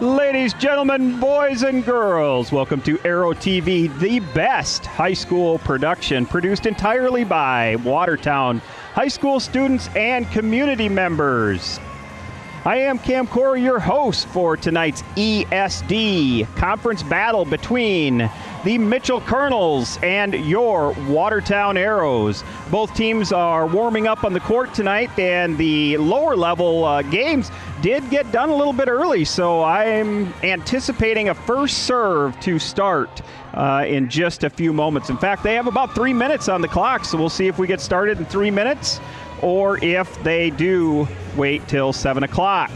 Ladies, gentlemen, boys and girls, welcome to Aero TV, the best high school production produced entirely by Watertown high school students and community members. I am Cam Corey, your host for tonight's ESD conference battle between the Mitchell Kernels and your Watertown Arrows. Both teams are warming up on the court tonight, and the lower level games did get done a little bit early, so I'm anticipating a first serve to start in just a few moments. In fact, they have about 3 minutes on the clock, so we'll see if we get started in 3 minutes or if they do wait till 7 o'clock.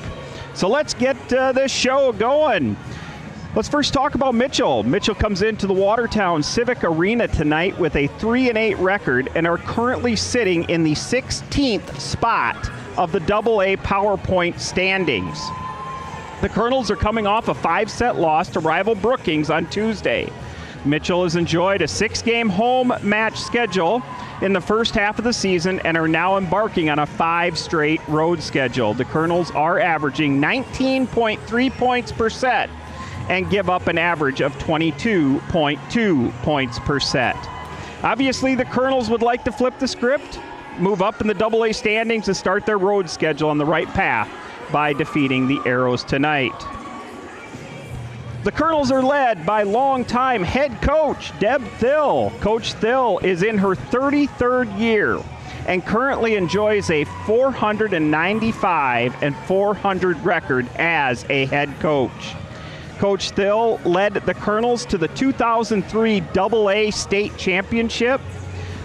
So let's get this show going. Let's first talk about Mitchell. Mitchell comes into the Watertown Civic Arena tonight with a 3-8 record and are currently sitting in the 16th spot of the AA PowerPoint standings. The Kernels are coming off a 5-set loss to rival Brookings on Tuesday. Mitchell has enjoyed a 6-game home match schedule in the first half of the season and are now embarking on a 5 straight road schedule. The Kernels are averaging 19.3 points per set and give up an average of 22.2 points per set. Obviously, the Kernels would like to flip the script, move up in the AA standings, and start their road schedule on the right path by defeating the Arrows tonight. The Kernels are led by longtime head coach Deb Thill. Coach Thill is in her 33rd year and currently enjoys a 495 and 400 record as a head coach. Coach Thill led the Kernels to the 2003 AA State Championship.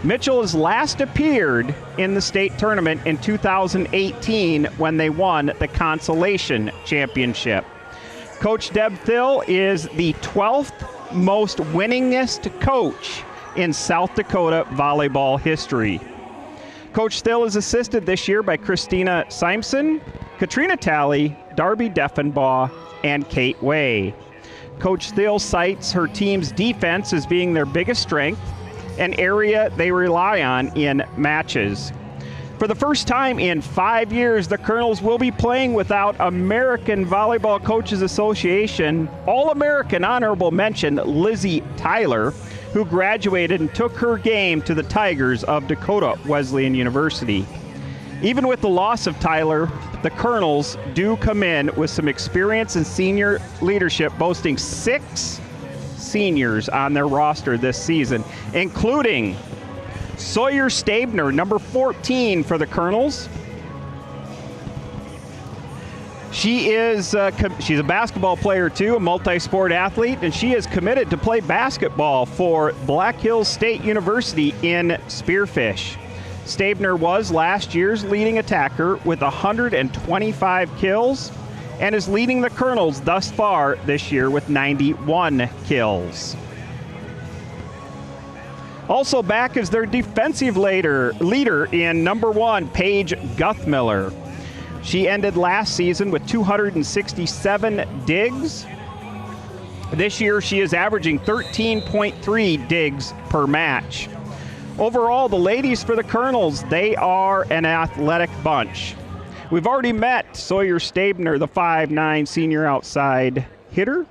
Mitchell has last appeared in the state tournament in 2018 when they won the Consolation Championship. Coach Deb Thill is the 12th most winningest coach in South Dakota volleyball history. Coach Thill is assisted this year by Christina Simpson, Katrina Talley, Darby Deffenbaugh, and Kate Way. Coach Thill cites her team's defense as being their biggest strength, an area they rely on in matches. For the first time in 5 years, the Kernels will be playing without American Volleyball Coaches Association All-American honorable mention Lizzie Tyler, who graduated and took her game to the Tigers of Dakota Wesleyan University. Even with the loss of Tyler, the Kernels do come in with some experience and senior leadership, boasting 6 seniors on their roster this season, including Sawyer Stabner, number 14 for the Kernels. She's a basketball player too, a multi-sport athlete, and she is committed to play basketball for Black Hills State University in Spearfish. Stabner was last year's leading attacker with 125 kills and is leading the Kernels thus far this year with 91 kills. Also back is their defensive leader in number 1, Paige Guthmiller. She ended last season with 267 digs. This year she is averaging 13.3 digs per match. Overall, the ladies for the Kernels, they are an athletic bunch. We've already met Sawyer Stabner, the 5'9" senior outside hitter.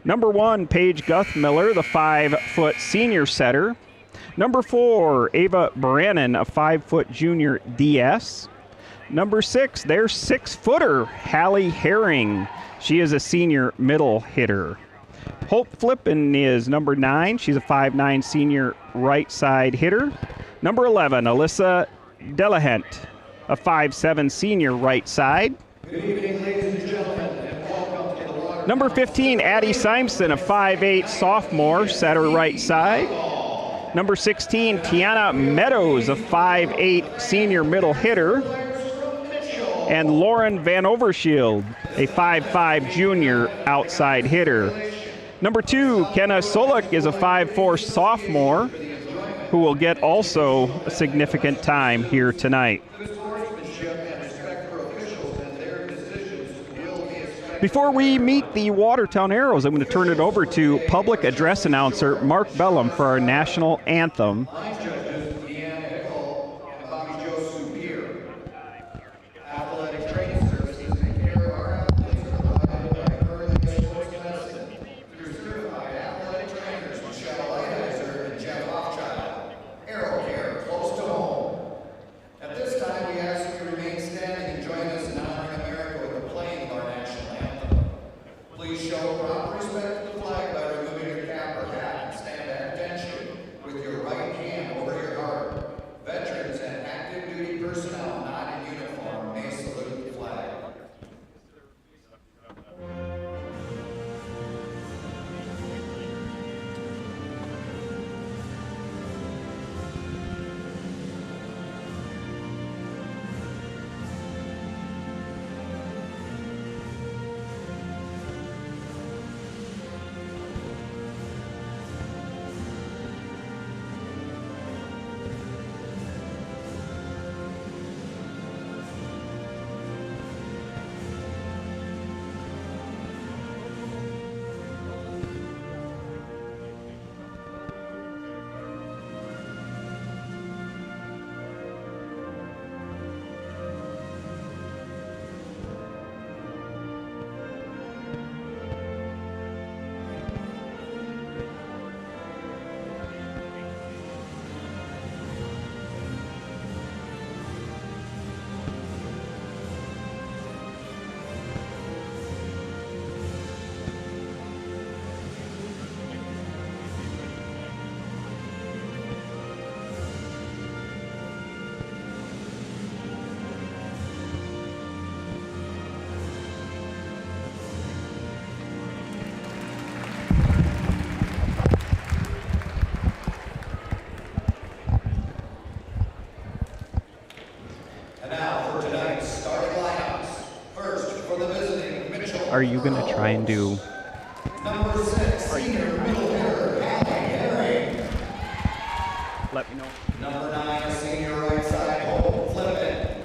Number 1, Paige Guthmiller, the 5-foot senior setter. Number 4, Ava Brannon, a 5-foot junior DS. Number 6, their 6-footer, Hallie Herring. She is a senior middle hitter. Hope Flippin is number 9. She's a 5'9" senior right side hitter. Number 11, Alyssa Delahent, a 5'7" senior right side. Good evening, ladies and gentlemen, and welcome to the Watertown. Number 15, Addie Simpson, a 5'8" sophomore, setter right side. Number 16, Tiana Meadows, a 5'8" senior middle hitter. And Lauren Van Overshield, a 5'5" junior outside hitter. Number 2, Kenna Solik is a 5'4" sophomore who will get also a significant time here tonight. Before we meet the Watertown Arrows, I'm going to turn it over to public address announcer Mark Bellum for our national anthem. are you going to try and do? Number 6, senior middle hitter, Harry. Let me know. Number 9, senior right side, Hope Flippin.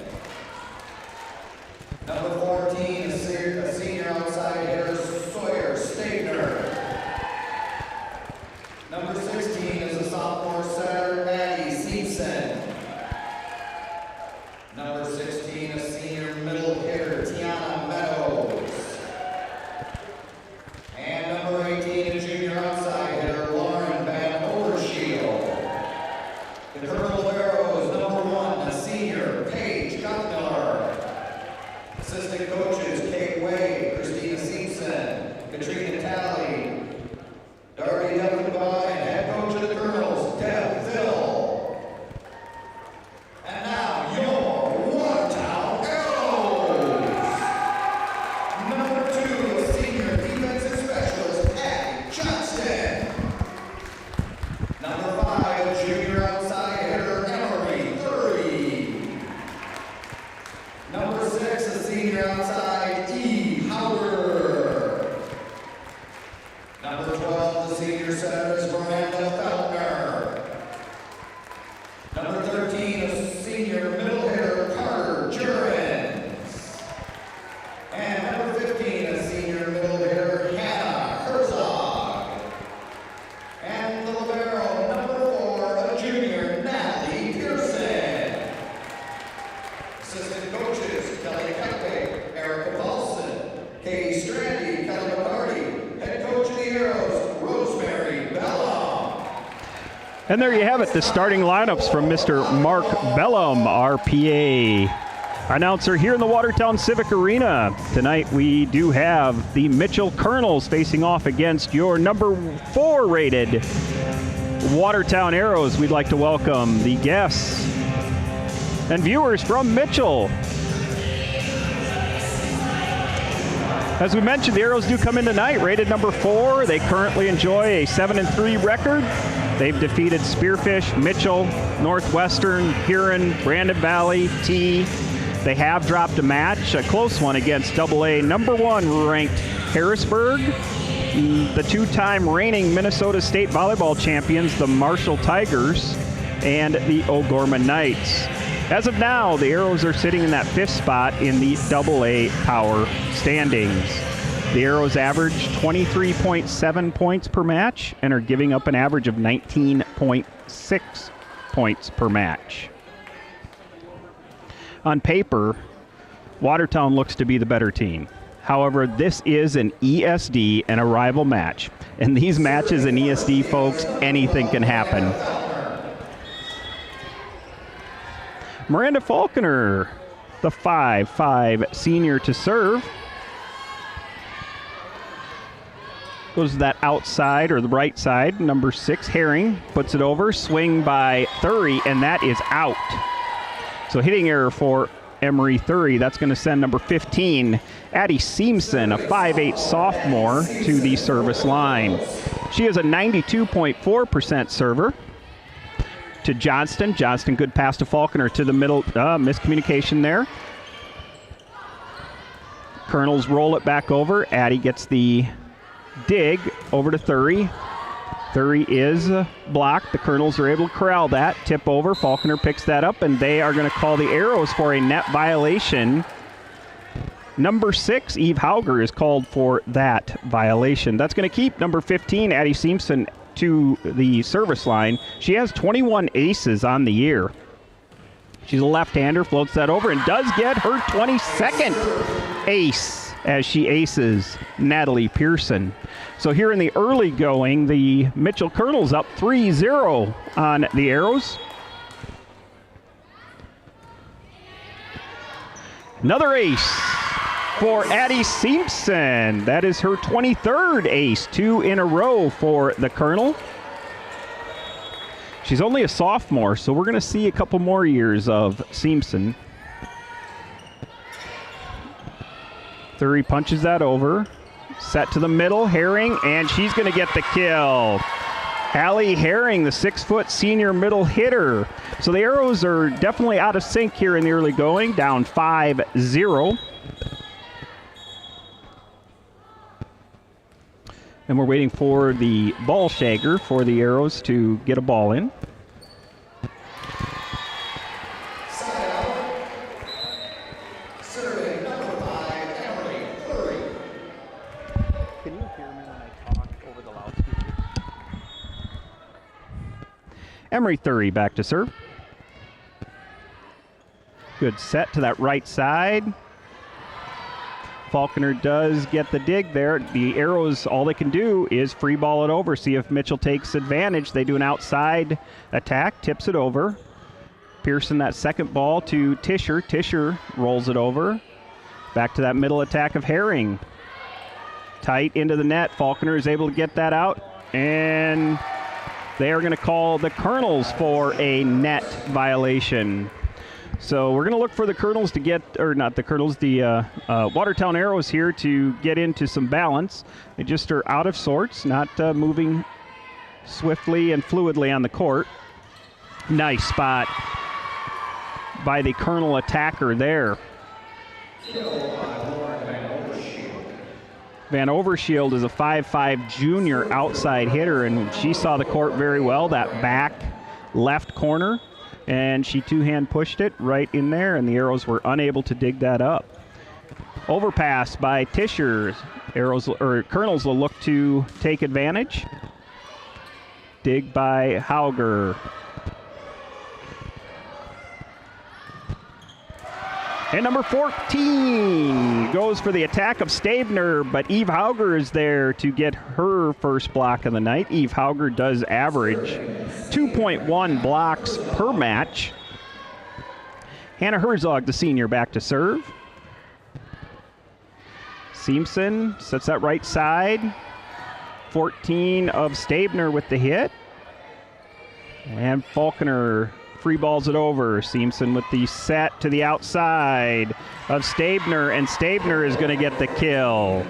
Number 14, a senior outside hitter, Sawyer Stegner. Number 16 is a sophomore setter, Maddie Simpson. Number 16, a senior middle hitter, Tiana Meadows. And number 18, a junior outside hitter, Lauren Van Overshield. The Kernels Arrows, number 1, a senior, Paige Guttmiller. Assistant coaches, Kate Wade, Christina Simpson, Katrina Talley, Darby Duffenbaugh, and head coach of the Kernels, Deb Phil. And now, your Watertown Arrows. Number 2, a senior defensive specialist, Abby Johnston. Number 5, a junior outside hitter, Emery Curry. Number 6, a senior outside, Eve Howard. Number 12, the senior center is Miranda Feltner. Number 13, a senior middle hitter, Carter Jurens. And number 15, a senior middle hitter, Hannah Herzog. And the libero, number 4, a junior, Natalie Pearson. Assistant coaches, Kelly Keppe, Erica Paulson, Katie Strandy, Kelly McCarty. Head coach of the Arrows, Rosemary Bellum. And there you have it, the starting lineups from Mr. Mark Bellum, our PA announcer here in the Watertown Civic Arena. Tonight we do have the Mitchell Kernels facing off against your number 4 rated Watertown Arrows. We'd like to welcome the guests and viewers from Mitchell. As we mentioned, the Arrows do come in tonight, rated number 4. They currently enjoy a 7-3 record. They've defeated Spearfish, Mitchell, Northwestern, Huron, Brandon Valley, T. They have dropped a match, a close one against AA number 1 ranked Harrisburg. The 2-time reigning Minnesota State volleyball champions, the Marshall Tigers, and the O'Gorman Knights. As of now, the Arrows are sitting in that 5th spot in the AA power standings. The Arrows average 23.7 points per match and are giving up an average of 19.6 points per match. On paper, Watertown looks to be the better team. However, this is an ESD and a rival match. And these matches in ESD, folks, anything can happen. Miranda Falconer, the 5'5" senior to serve. Goes to that outside or the right side. Number 6, Herring, puts it over. Swing by Thury, and that is out. So hitting error for Emery Thury. That's going to send number 15, Addie Simpson, a 5'8" sophomore, to the service line. She is a 92.4% server. To Johnston. Johnston, good pass to Falconer to the middle. Miscommunication there. Kernels roll it back over. Addie gets the dig over to Thury. Thury is blocked. The Kernels are able to corral that. Tip over. Falconer picks that up, and they are going to call the Arrows for a net violation. Number 6, Eve Hauger, is called for that violation. That's going to keep number 15, Addie Simpson, to the service line. She has 21 aces on the year. She's a left-hander, floats that over, and does get her 22nd ace as she aces Natalie Pearson. So here in the early going, the Mitchell Kernels up 3-0 on the Arrows. Another ace for Addie Simpson. That is her 23rd ace, 2 in a row for the Kernel. She's only a sophomore, so we're going to see a couple more years of Simpson. Thury punches that over. Set to the middle, Herring, and she's going to get the kill. Allie Herring, the 6-foot senior middle hitter. So the Arrows are definitely out of sync here in the early going, down 5-0. And we're waiting for the ball shagger for the Arrows to get a ball in. Can you hear me when I talk over the loudspeaker? Emery Thury back to serve. Good set to that right side. Falconer does get the dig there. The Arrows, all they can do is free ball it over, see if Mitchell takes advantage. They do an outside attack, tips it over. Pearson, that second ball to Tischer. Tischer rolls it over. Back to that middle attack of Herring. Tight into the net. Falconer is able to get that out. And they are going to call the Kernels for a net violation. So we're going to look for the Kernels to get, or not the Kernels, the Watertown Arrows here to get into some balance. They just are out of sorts, not moving swiftly and fluidly on the court. Nice spot by the Kernel attacker there. Van Overshield is a 5'5" junior outside hitter, and she saw the court very well, that back left corner. And she two-hand pushed it right in there, and the Arrows were unable to dig that up. Overpass by Tischer. Kernels will look to take advantage. Dig by Hauger. And number 14 goes for the attack of Stabner, but Eve Hauger is there to get her first block of the night. Eve Hauger does average 2.1 blocks per match. Hannah Herzog, the senior, back to serve. Seamson sets that right side. 14 of Stabner with the hit. And Falconer free balls it over. Seamson with the set to the outside of Stabner, and Stabner is going to get the kill.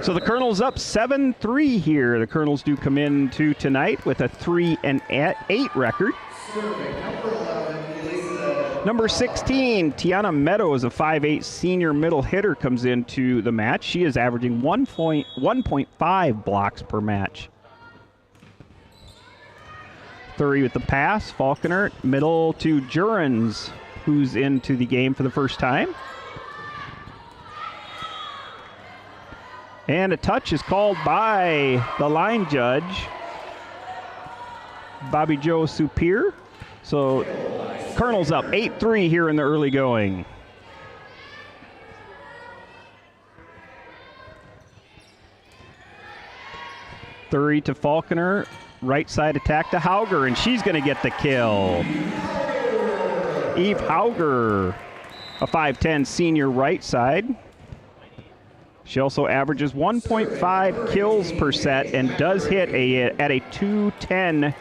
So the Kernels up 7-3 here. The Kernels do come into tonight with a 3-8 record. Number 16, Tiana Meadows, a 5'8" senior middle hitter, comes into the match. She is averaging 1.5 blocks per match. Thury with the pass. Falconer, middle to Jurens, who's into the game for the first time. And a touch is called by the line judge, Bobby Joe Superior. So Kernels up 8-3 here in the early going. Thury to Falconer. Right side attack to Hauger, and she's going to get the kill. Eve Hauger, a 5'10" senior right side. She also averages 1.5 kills per set and does hit at a 210%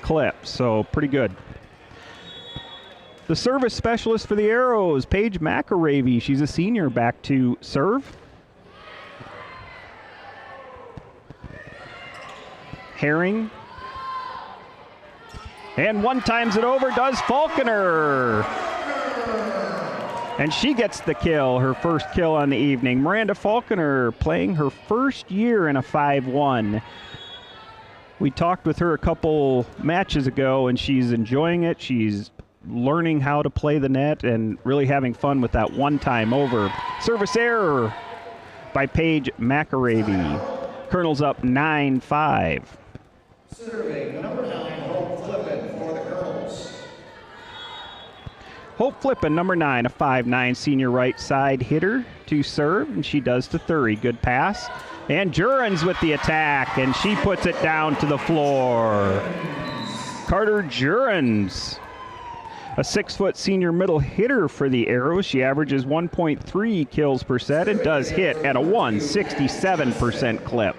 clip, so pretty good. The service specialist for the Arrows, Paige McAravey. She's a senior, back to serve. Herring. And one times it over, does Falconer. And she gets the kill, her first kill on the evening. Miranda Falconer playing her first year in a 5-1. We talked with her a couple matches ago, and she's enjoying it. She's learning how to play the net and really having fun with that one time over. Service error by Paige McAravey. Kernels up 9-5. Serving number 9, Hope Flippin for the Kernels. Hope Flippin, number 9, a 5'9" senior right side hitter to serve, and she does to Thury. Good pass. And Jurens with the attack, and she puts it down to the floor. Carter Jurens, a 6-foot senior middle hitter for the Arrows. She averages 1.3 kills per set and does hit at a 167% clip.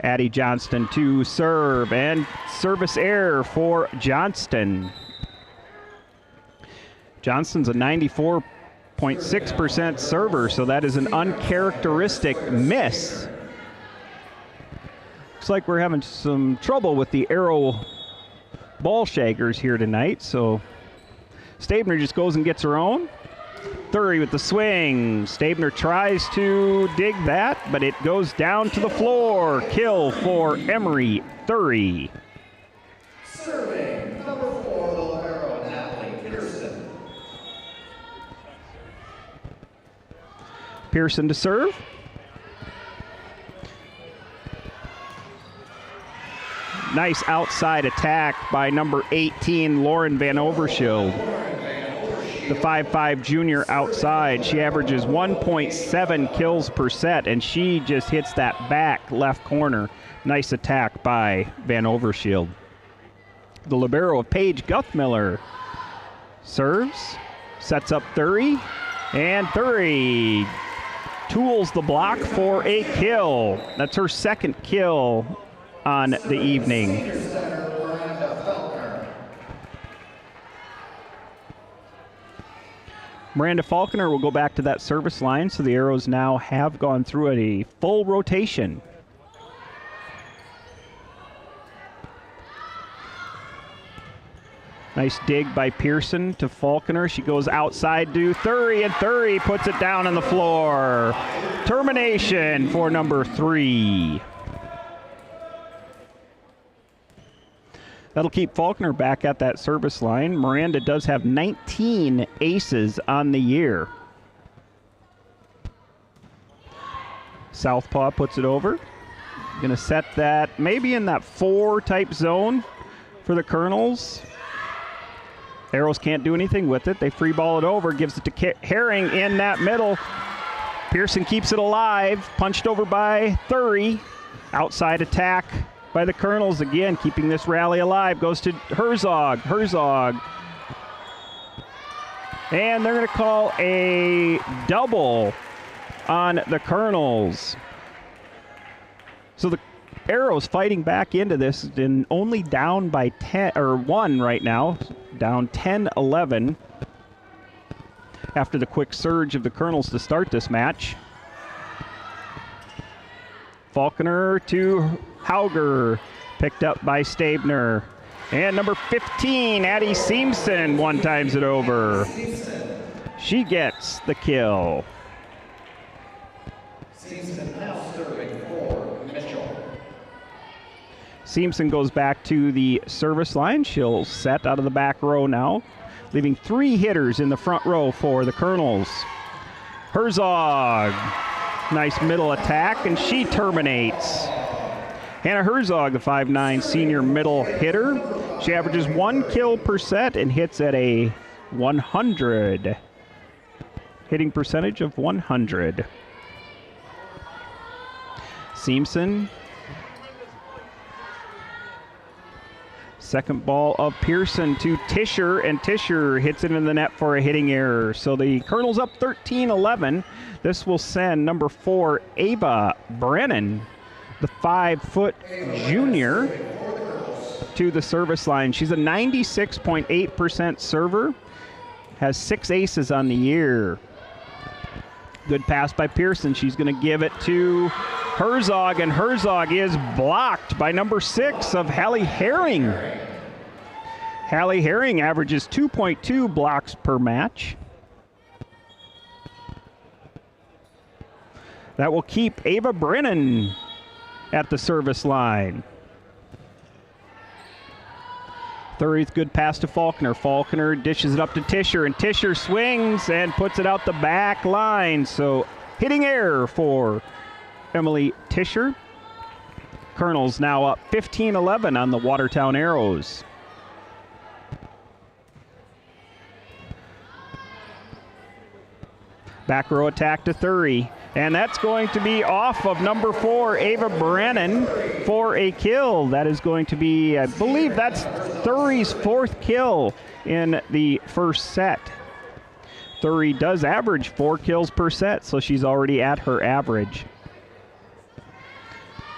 Addie Johnston to serve, and service error for Johnston. Johnston's a 94.6% server, so that is an uncharacteristic miss. Looks like we're having some trouble with the Arrow ball shaggers here tonight, so Stabner just goes and gets her own. Thury with the swing. Stabner tries to dig that, but it goes down to the floor. Kill for Emery Thury. Serving number 4, the libero, Natalie Pearson. Pearson to serve. Nice outside attack by number 18, Lauren Van Overshield. The 5'5" junior outside. She averages 1.7 kills per set, and she just hits that back left corner. Nice attack by Van Overshield. The libero of Paige Guthmiller serves, sets up Thury, and Thury tools the block for a kill. That's her second kill on the evening. Miranda Faulkner will go back to that service line, so the Arrows now have gone through a full rotation. Nice dig by Pearson to Faulkner. She goes outside to Thury, and Thury puts it down on the floor. Termination for number 3. That'll keep Faulkner back at that service line. Miranda does have 19 aces on the year. Southpaw puts it over. Gonna set that maybe in that 4 type zone for the Kernels. Arrows can't do anything with it. They free ball it over, gives it to Herring in that middle. Pearson keeps it alive, punched over by Thury. Outside attack by the Kernels again, keeping this rally alive. Goes to Herzog. And they're going to call a double on the Kernels. So the Arrows fighting back into this and only down by 10 or 1 right now, down 10-11 after the quick surge of the Kernels to start this match. Faulkner to Hauger, picked up by Stabner. And number 15, Addie Seamson, one times it over. She gets the kill. Seamson now serving for Mitchell. Seamson goes back to the service line. She'll set out of the back row now, leaving 3 hitters in the front row for the Kernels. Herzog, nice middle attack, and she terminates. Hannah Herzog, the 5'9" senior middle hitter. She averages 1 kill per set and hits at a 100. Hitting percentage of 100. Seamson. Second ball of Pearson to Tischer, and Tischer hits it in the net for a hitting error. So the Kernels up 13-11. This will send number 4, Ava Brennan, the 5-foot junior, to the service line. She's a 96.8% server, has 6 aces on the year. Good pass by Pearson. She's going to give it to Herzog, and Herzog is blocked by number 6 of Hallie Herring. Hallie Herring averages 2.2 blocks per match. That will keep Ava Brennan at the service line. Thury's good pass to Faulkner. Faulkner dishes it up to Tischer, and Tischer swings and puts it out the back line. So hitting error for Emily Tischer. Kernels now up 15-11 on the Watertown Arrows. Back row attack to Thury. And that's going to be off of number 4, Ava Brennan, for a kill. That is going to be, I believe that's Thury's 4th kill in the first set. Thury does average 4 kills per set, so she's already at her average.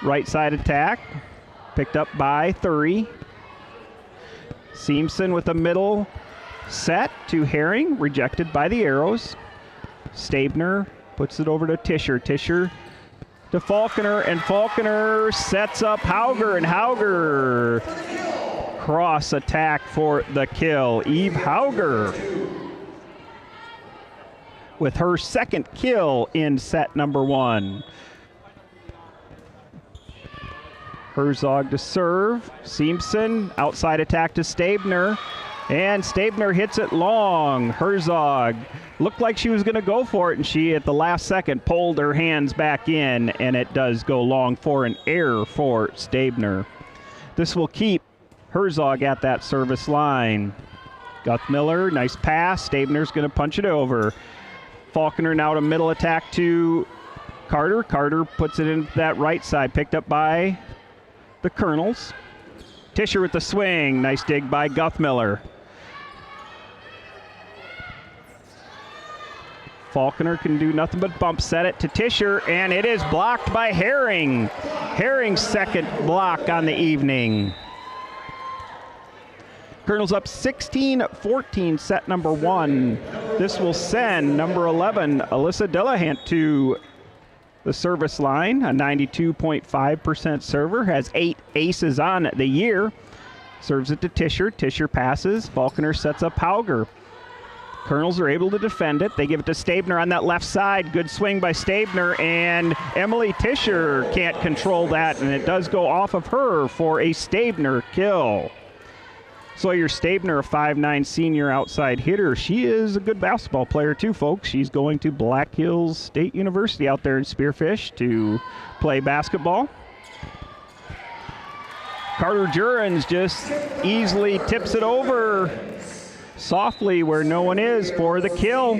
Right side attack, picked up by Thury. Seamson with a middle set to Herring, rejected by the Arrows. Stabner puts it over to Tischer. Tischer to Faulkner, and Faulkner sets up Hauger, and Hauger cross attack for the kill. Eve Hauger. with her second kill in set number 1. Herzog to serve. Simpson, outside attack to Stabner. And Stabner hits it long. Herzog looked like she was going to go for it, and she, at the last second, pulled her hands back in, and it does go long for an error for Stabner. This will keep Herzog at that service line. Guthmiller, nice pass. Stabner's going to punch it over. Falconer now to middle attack to Carter. Carter puts it in that right side, picked up by the Kernels. Tischer with the swing. Nice dig by Guthmiller. Falconer can do nothing but bump set it to Tischer, and it is blocked by Herring. Herring's second block on the evening. Kernels up 16-14, set number 1. This will send number 11, Alyssa Delahant, to the service line. A 92.5% server, has 8 aces on the year. Serves it to Tischer. Tischer passes. Falconer sets up Hauger. Kernels are able to defend it. They give it to Stabner on that left side. Good swing by Stabner, and Emily Tischer can't control that, and it does go off of her for a Stabner kill. Sawyer Stabner, a 5'9" senior outside hitter. She is a good basketball player too, folks. She's going to Black Hills State University out there in Spearfish to play basketball. Carter Jurens just easily tips it over softly where no one is for the kill.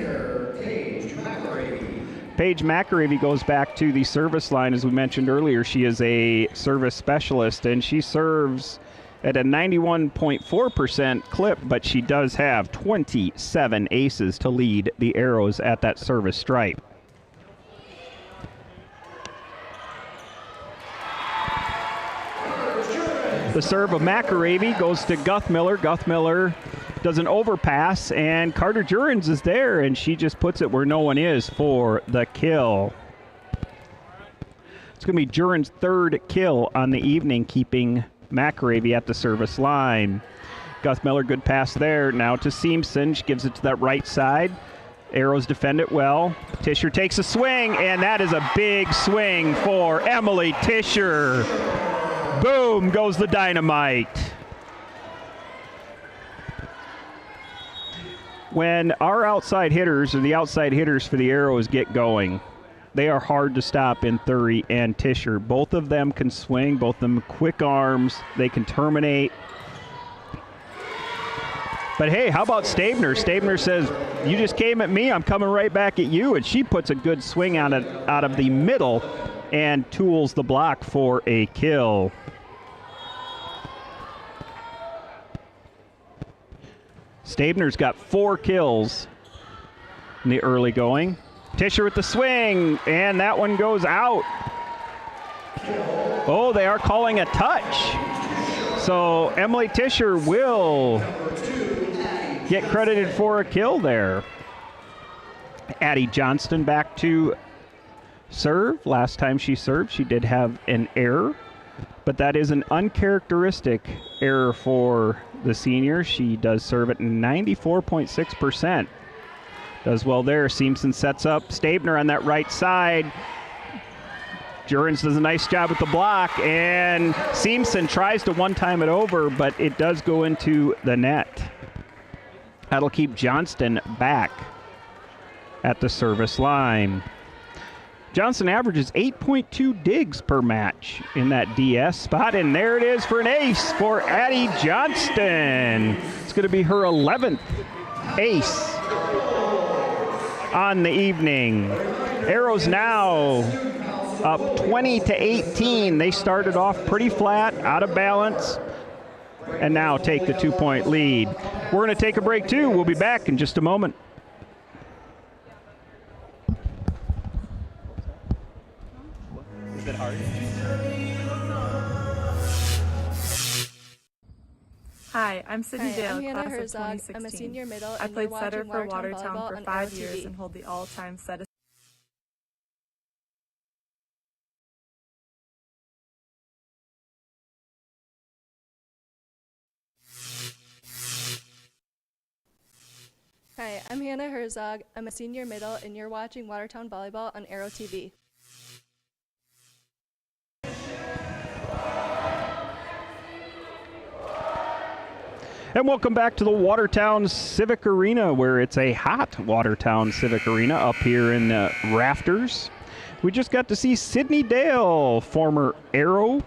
Paige McAravey goes back to the service line. As we mentioned earlier, she is a service specialist, and she serves at a 91.4% clip, but she does have 27 aces to lead the Arrows at that service stripe. The serve of McAravey goes to Guthmiller. Guthmiller does an overpass, and Carter Jurens is there, and she just puts it where no one is for the kill. It's going to be Jurens' third kill on the evening, keeping McAravey at the service line. Guthmiller, good pass there. Now to Simpson. She gives it to that right side. Arrows defend it well. Tischer takes a swing, and that is a big swing for Emily Tischer. Boom goes the dynamite. When our outside hitters, or the outside hitters for the Arrows, get going, they are hard to stop in Thury and Tischer. Both of them can swing, both of them quick arms. They can terminate. But hey, how about Stabner? Stabner says, you just came at me, I'm coming right back at you. And she puts a good swing out of the middle and tools the block for a kill. Stabner's got 4 kills in the early going. Tischer with the swing, and that one goes out. Oh, they are calling a touch. So Emily Tischer will get credited for a kill there. Addie Johnston back to serve. Last time she served, she did have an error, but that is an uncharacteristic error for the senior. She does serve at 94.6%. Does well there. Simpson sets up Stabner on that right side. Jurens does a nice job with the block, and Simpson tries to one-time it over, but it does go into the net. That'll keep Johnston back at the service line. Johnston averages 8.2 digs per match in that DS spot, and there it is for an ace for Addie Johnston. It's going to be her 11th ace on the evening. Arrows now up 20-18. They started off pretty flat, out of balance, and now take the 2-point lead. We're going to take a break too. We'll be back in just a moment. Is it hard? Hi, I'm Sydney Hi, Dale, I'm Hannah class of Herzog. 2016. I'm a senior middle, I and played you're setter watching for Watertown Watertown volleyball for on 5 ROTV. years and hold the all-time set Hi, I'm Hannah Herzog. I'm a senior middle, and you're watching Watertown Volleyball on Arrow TV. And welcome back to the Watertown Civic Arena, where it's a hot Watertown Civic Arena up here in the rafters. We just got to see Sydney Dale, former Arrow,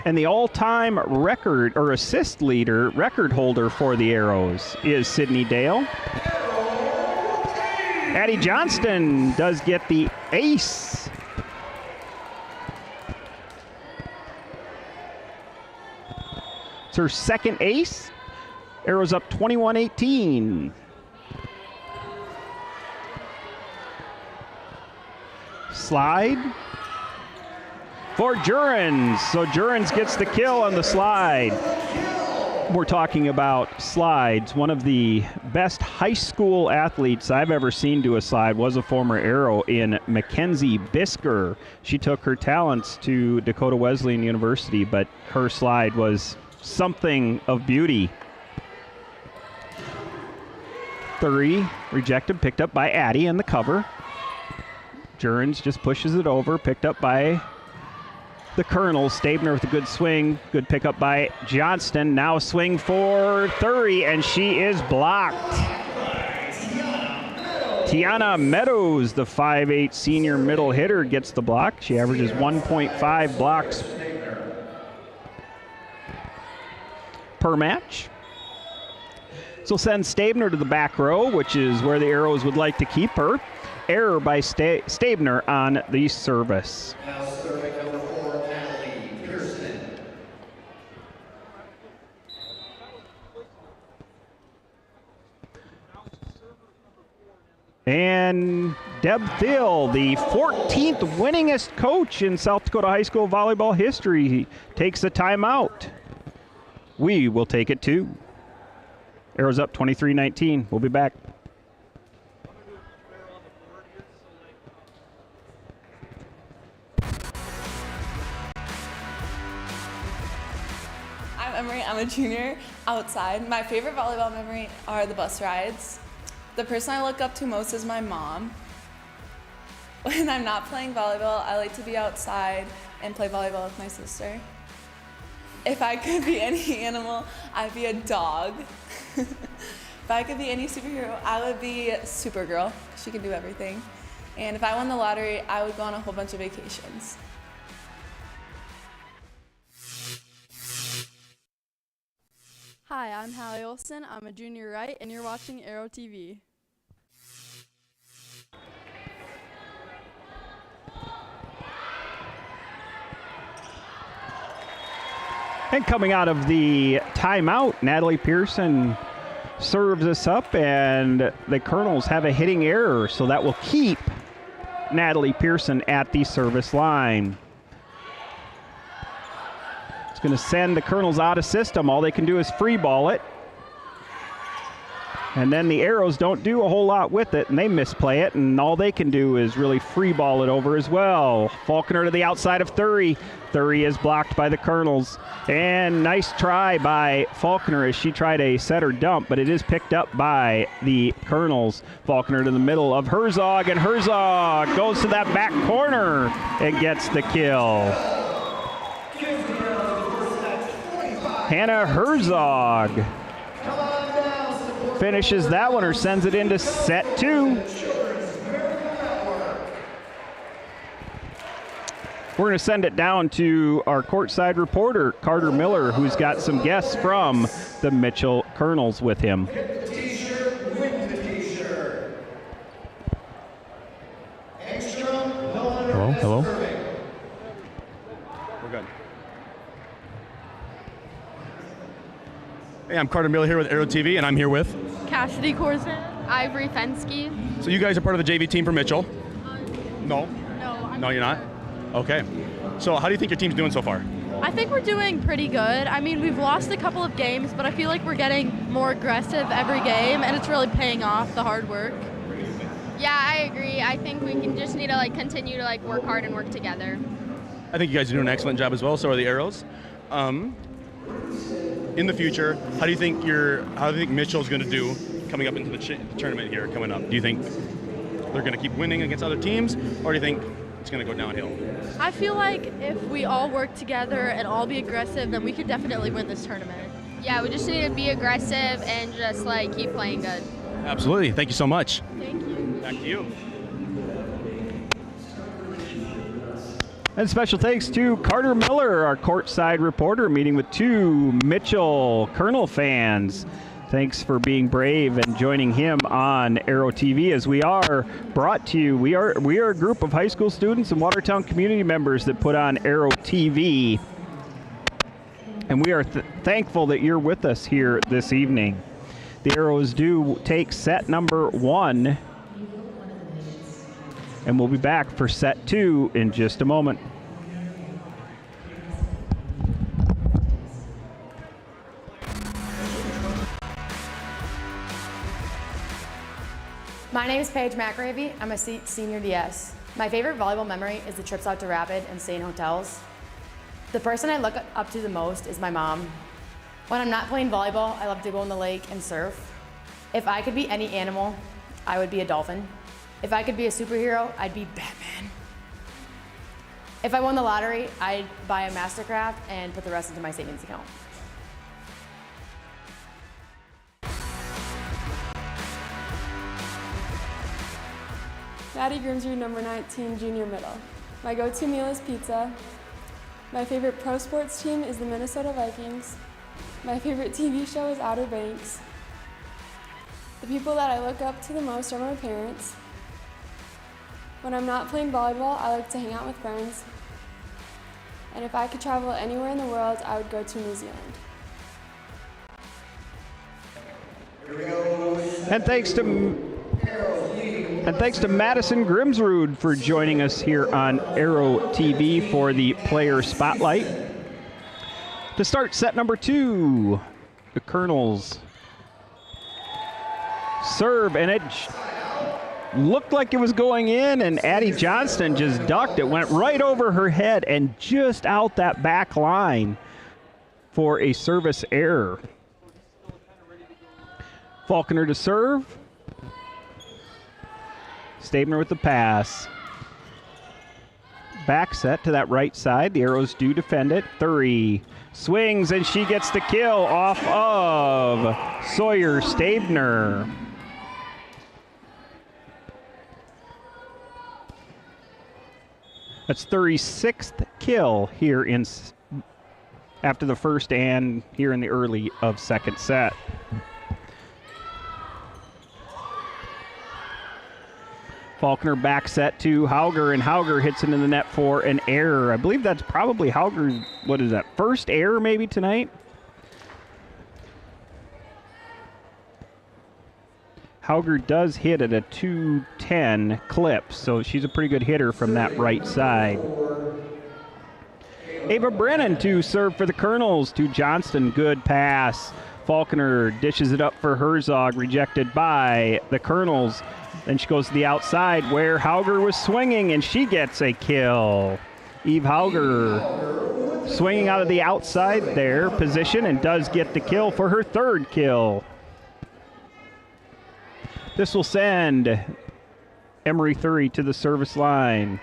and the all-time record or assist leader, record holder for the Arrows is Sydney Dale. Addie Johnston does get the ace. It's her second ace. Arrows up 21-18. Slide for Jurens. So Jurens gets the kill on the slide. We're talking about slides. One of the best high school athletes I've ever seen do a slide was a former Arrow in Mackenzie Bisker. She took her talents to Dakota Wesleyan University, but her slide was something of beauty. 3 rejected, picked up by Addie in the cover. Jurens just pushes it over, picked up by the Kernels. Stabner with a good swing. Good pickup by Johnston. Now a swing for Thury, and she is blocked. Tiana Meadows, the 5'8" senior middle hitter, gets the block. She averages 1.5 blocks per match. So send Stabner to the back row, which is where the Arrows would like to keep her. Error by Stabner on the service. Now serving number 4, Natalie Pearson. And Deb Thiel, the 14th winningest coach in South Dakota high school volleyball history, takes a timeout. We will take it too. Arrows up 23-19. We'll be back. I'm Emery. I'm a junior outside. My favorite volleyball memory are the bus rides. The person I look up to most is my mom. When I'm not playing volleyball, I like to be outside and play volleyball with my sister. If I could be any animal, I'd be a dog. If I could be any superhero, I would be Supergirl. She can do everything. And if I won the lottery, I would go on a whole bunch of vacations. Hi, I'm Hallie Olson. I'm a junior right, and you're watching Arrow TV. And coming out of the timeout, Natalie Pearson serves us up, and the Kernels have a hitting error, so that will keep Natalie Pearson at the service line. It's going to send the Kernels out of system. All they can do is free ball it. And then the Arrows don't do a whole lot with it, and they misplay it, and all they can do is really free ball it over as well. Faulkner to the outside of Thury. Thury is blocked by the Kernels. And nice try by Faulkner as she tried a setter dump, but it is picked up by the Kernels. Faulkner to the middle of Herzog, and Herzog goes to that back corner and gets the kill. Hannah Herzog finishes that one or sends it into set 2. We're going to send it down to our courtside reporter, Carter Miller, who's got some guests from the Mitchell Kernels with him. Hello, hello. We're good. Hey, I'm Carter Miller here with Arrow TV, and I'm here with... Cassidy Corson. Ivory Fensky. So you guys are part of the JV team for Mitchell? No? No, You're not? Okay. So how do you think your team's doing so far? I think we're doing pretty good. I mean, we've lost a couple of games, but I feel like we're getting more aggressive every game, and it's really paying off the hard work. Yeah, I agree. I think we can just need to continue to work hard and work together. I think you guys are doing an excellent job as well, so are the Arrows. in the future, how do you think Mitchell's going to do coming up into the tournament here coming up? Do you think they're going to keep winning against other teams, or do you think it's going to go downhill? I feel like if we all work together and all be aggressive, then we could definitely win this tournament. Yeah, we just need to be aggressive and just like keep playing good. Absolutely. Thank you so much. Thank you. Back to you. And special thanks to Carter Miller, our courtside reporter, meeting with 2 Mitchell Kernel fans. Thanks for being brave and joining him on Aero TV as we are brought to you. We are a group of high school students and Watertown community members that put on Aero TV. And we are thankful that you're with us here this evening. The Arrows do take set number 1. And we'll be back for set 2 in just a moment. My name is Paige McRavy. I'm a senior DS. My favorite volleyball memory is the trips out to Rapid and staying in hotels. The person I look up to the most is my mom. When I'm not playing volleyball, I love to go in the lake and surf. If I could be any animal, I would be a dolphin. If I could be a superhero, I'd be Batman. If I won the lottery, I'd buy a Mastercraft and put the rest into my savings account. Maddie Grimsrud, number 19, junior middle. My go-to meal is pizza. My favorite pro sports team is the Minnesota Vikings. My favorite TV show is Outer Banks. The people that I look up to the most are my parents. When I'm not playing volleyball, I like to hang out with friends. And if I could travel anywhere in the world, I would go to New Zealand. And thanks to Madison Grimsrud for joining us here on Aero TV for the player spotlight. To start set number 2, the Kernels serve, and it looked like it was going in, and Addie Johnston just ducked it, went right over her head and just out that back line for a service error. Falconer to serve. Stabner with the pass. Back set to that right side. The Arrows do defend it. Thury swings, and she gets the kill off of Sawyer Stabner. That's Thury's 6th kill here after the first and here in the early of second set. Faulkner back set to Hauger, and Hauger hits into the net for an error. I believe that's probably Hauger's, what is that, first error maybe tonight? Hauger does hit at a 210 clip, so she's a pretty good hitter from that right side. Ava Brennan to serve for the Kernels to Johnston. Good pass. Faulkner dishes it up for Herzog, rejected by the Kernels. Then she goes to the outside where Hauger was swinging, and she gets a kill. Eve Hauger swinging out of the outside there position and does get the kill for her 3rd kill. This will send Emery Thury to the service line.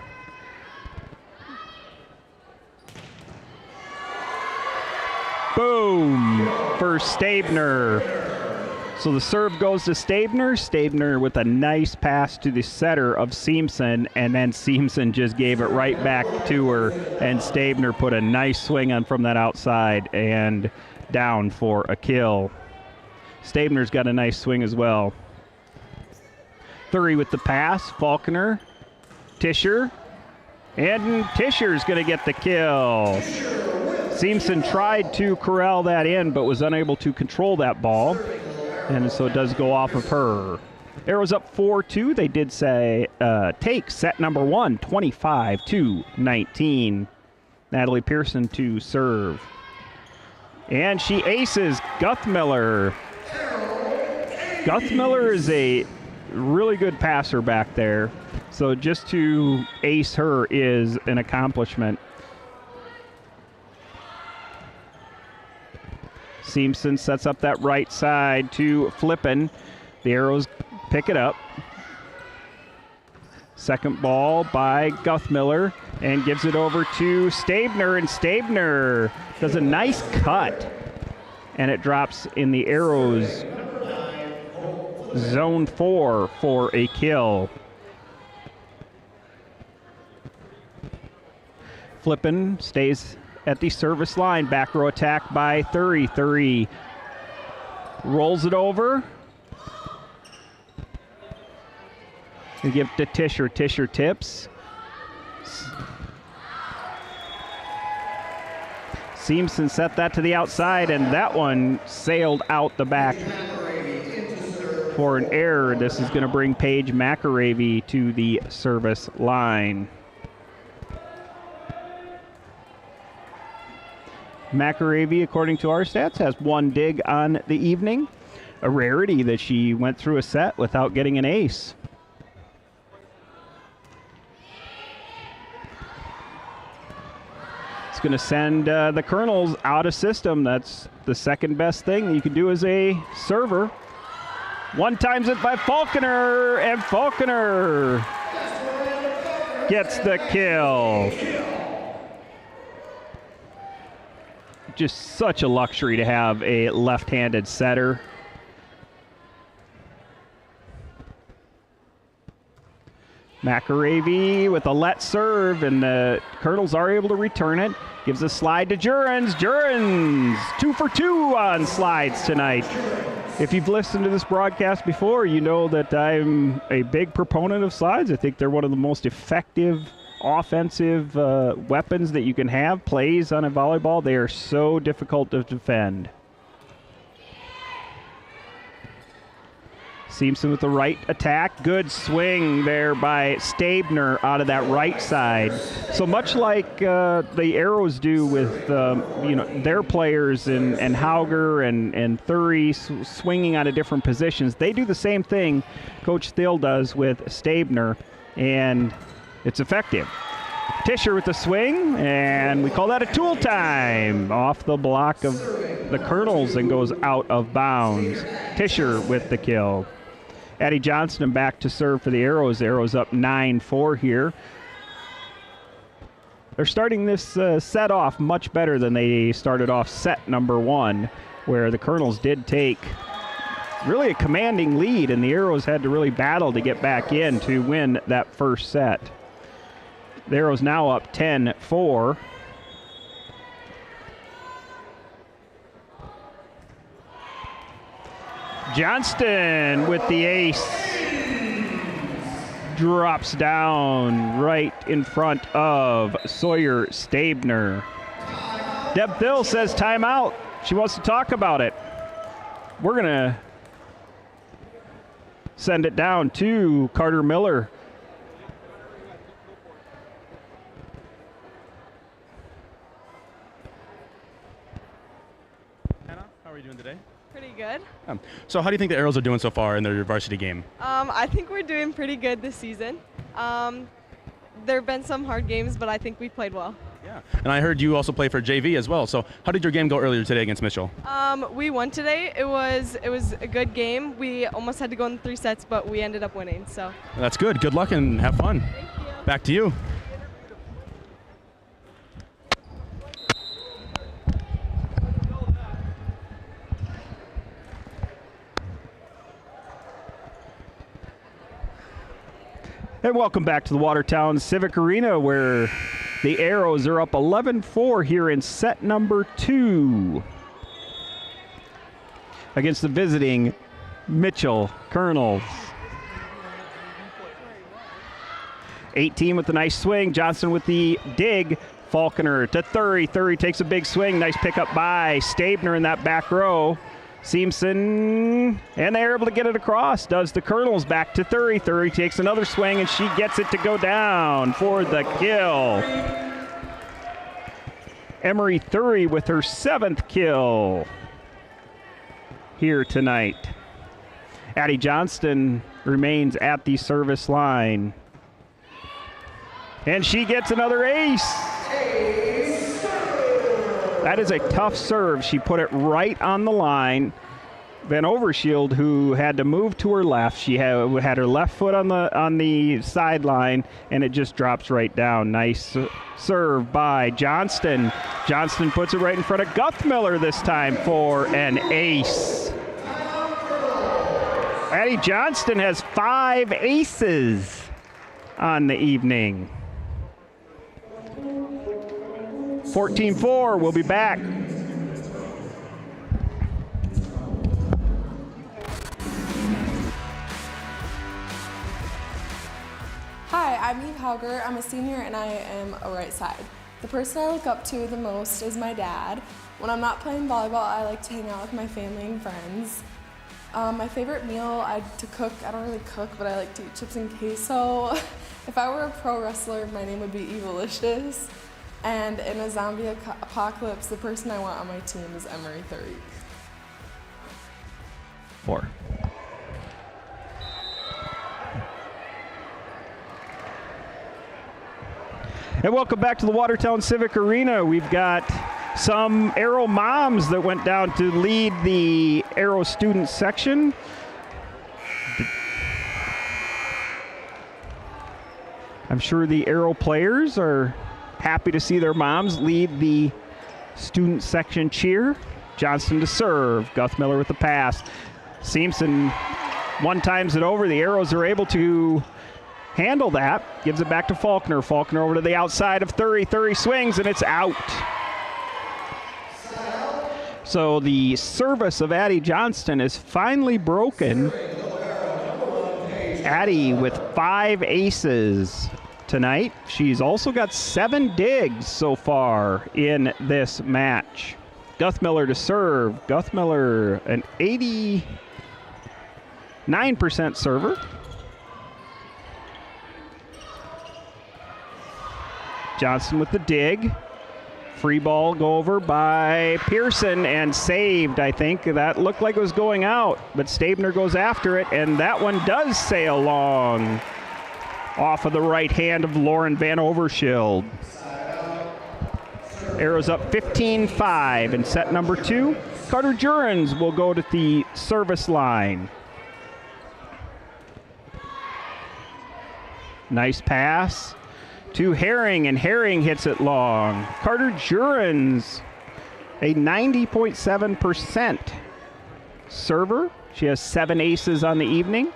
Boom for Stabner. So the serve goes to Stabner. Stabner with a nice pass to the setter of Seamson, and then Seamson just gave it right back to her, and Stabner put a nice swing on from that outside and down for a kill. Stabner's got a nice swing as well. Thury with the pass. Faulkner, Tischer, and Tischer's going to get the kill. Seamson tried to corral that in, but was unable to control that ball. And so it does go off of her. Arrows up 4-2. They did say take set number 1, 25-19. Natalie Pearson to serve. And she aces Guthmiller. Guthmiller is a really good passer back there. So just to ace her is an accomplishment. Seamson sets up that right side to Flippin. The Arrows pick it up. Second ball by Guthmiller and gives it over to Stabner, and Stabner does a nice cut, and it drops in the Arrows zone 4 for a kill. Flippin stays at the service line. Back row attack by Thury. Thury rolls it over. We give to Tischer. Tischer tips. Seamson set that to the outside, and that one sailed out the back for an error. This is going to bring Paige McAravey to the service line. McAravey, according to our stats, has 1 dig on the evening. A rarity that she went through a set without getting an ace. It's going to send the Kernels out of system. That's the second best thing you can do as a server. One times it by Falconer, and Falconer gets the kill. Just such a luxury to have a left-handed setter. McAravey with a let serve, and the Kernels are able to return it. Gives a slide to Jurens. Jurens, 2 for 2 on slides tonight. If you've listened to this broadcast before, you know that I'm a big proponent of slides. I think they're one of the most effective offensive weapons that you can have, plays on a volleyball. They are so difficult to defend. Seamson with the right attack. Good swing there by Stabner out of that right side. So much like the Arrows do with their players and Hauger and Thury swinging out of different positions, they do the same thing Coach Thiel does with Stabner, and it's effective. Tischer with the swing, and we call that a tool time. Off the block of the Kernels and goes out of bounds. Tischer with the kill. Addie Johnston back to serve for the Arrows. Arrows up 9-4 here. They're starting this set off much better than they started off set number 1, where the Kernels did take really a commanding lead, and the Arrows had to really battle to get back in to win that first set. The Arrows now up 10-4. Johnston with the ace. Drops down right in front of Sawyer Stabner. Deb Thill says timeout. She wants to talk about it. We're going to send it down to Carter Miller. Hannah, how are you doing today? Pretty good. So how do you think the Arrows are doing so far in their varsity game? I think we're doing pretty good this season. There have been some hard games, but I think we played well. Yeah. And I heard you also play for JV as well. So how did your game go earlier today against Mitchell? We won today. It was a good game. We almost had to go in 3 sets, but we ended up winning. So That's good. Good luck and have fun. Thank you. Back to you. And welcome back to the Watertown Civic Arena, where the Arrows are up 11-4 here in set number 2 against the visiting Mitchell Kernels. 18 with the nice swing. Johnson with the dig. Falconer to Thury. Thury takes a big swing. Nice pickup by Stabner in that back row. Seamson, and they're able to get it across. Does the Kernels back to Thury. Thury takes another swing, and she gets it to go down for the kill. Emery Thury with her 7th kill here tonight. Addie Johnston remains at the service line. And she gets another ace. That is a tough serve. She put it right on the line. Van Overshield, who had to move to her left, she had her left foot on the sideline, and it just drops right down. Nice serve by Johnston. Johnston puts it right in front of Guthmiller this time for an ace. Addie Johnston has 5 aces on the evening. 14-4, we'll be back. Hi, I'm Eve Hauger. I'm a senior and I am a right side. The person I look up to the most is my dad. When I'm not playing volleyball, I like to hang out with my family and friends. My favorite meal to cook, I don't really cook, but I like to eat chips and queso. If I were a pro wrestler, my name would be Evilicious. And in a zombie apocalypse, the person I want on my team is Emery Thurry. 4. And welcome back to the Watertown Civic Arena. We've got some Aero moms that went down to lead the Aero student section. I'm sure the Aero players are happy to see their moms lead the student section cheer. Johnston to serve. Guthmiller with the pass. Seamson one times it over. The Aeros are able to handle that. Gives it back to Faulkner. Faulkner over to the outside of Thurry. Thurry swings, and it's out. So the service of Addie Johnston is finally broken. Addie with 5 aces tonight. She's also got 7 digs so far in this match. Guthmiller to serve. Guthmiller, an 89% server. Johnston with the dig. Free ball go over by Pearson and saved, I think. That looked like it was going out, but Stabner goes after it, and that one does sail long off of the right hand of Lauren Van Overshield. Arrows up 15-5 in set number 2. Carter Jurens will go to the service line. Nice pass to Herring, and Herring hits it long. Carter Jurens, a 90.7% server. She has 7 aces on the evening.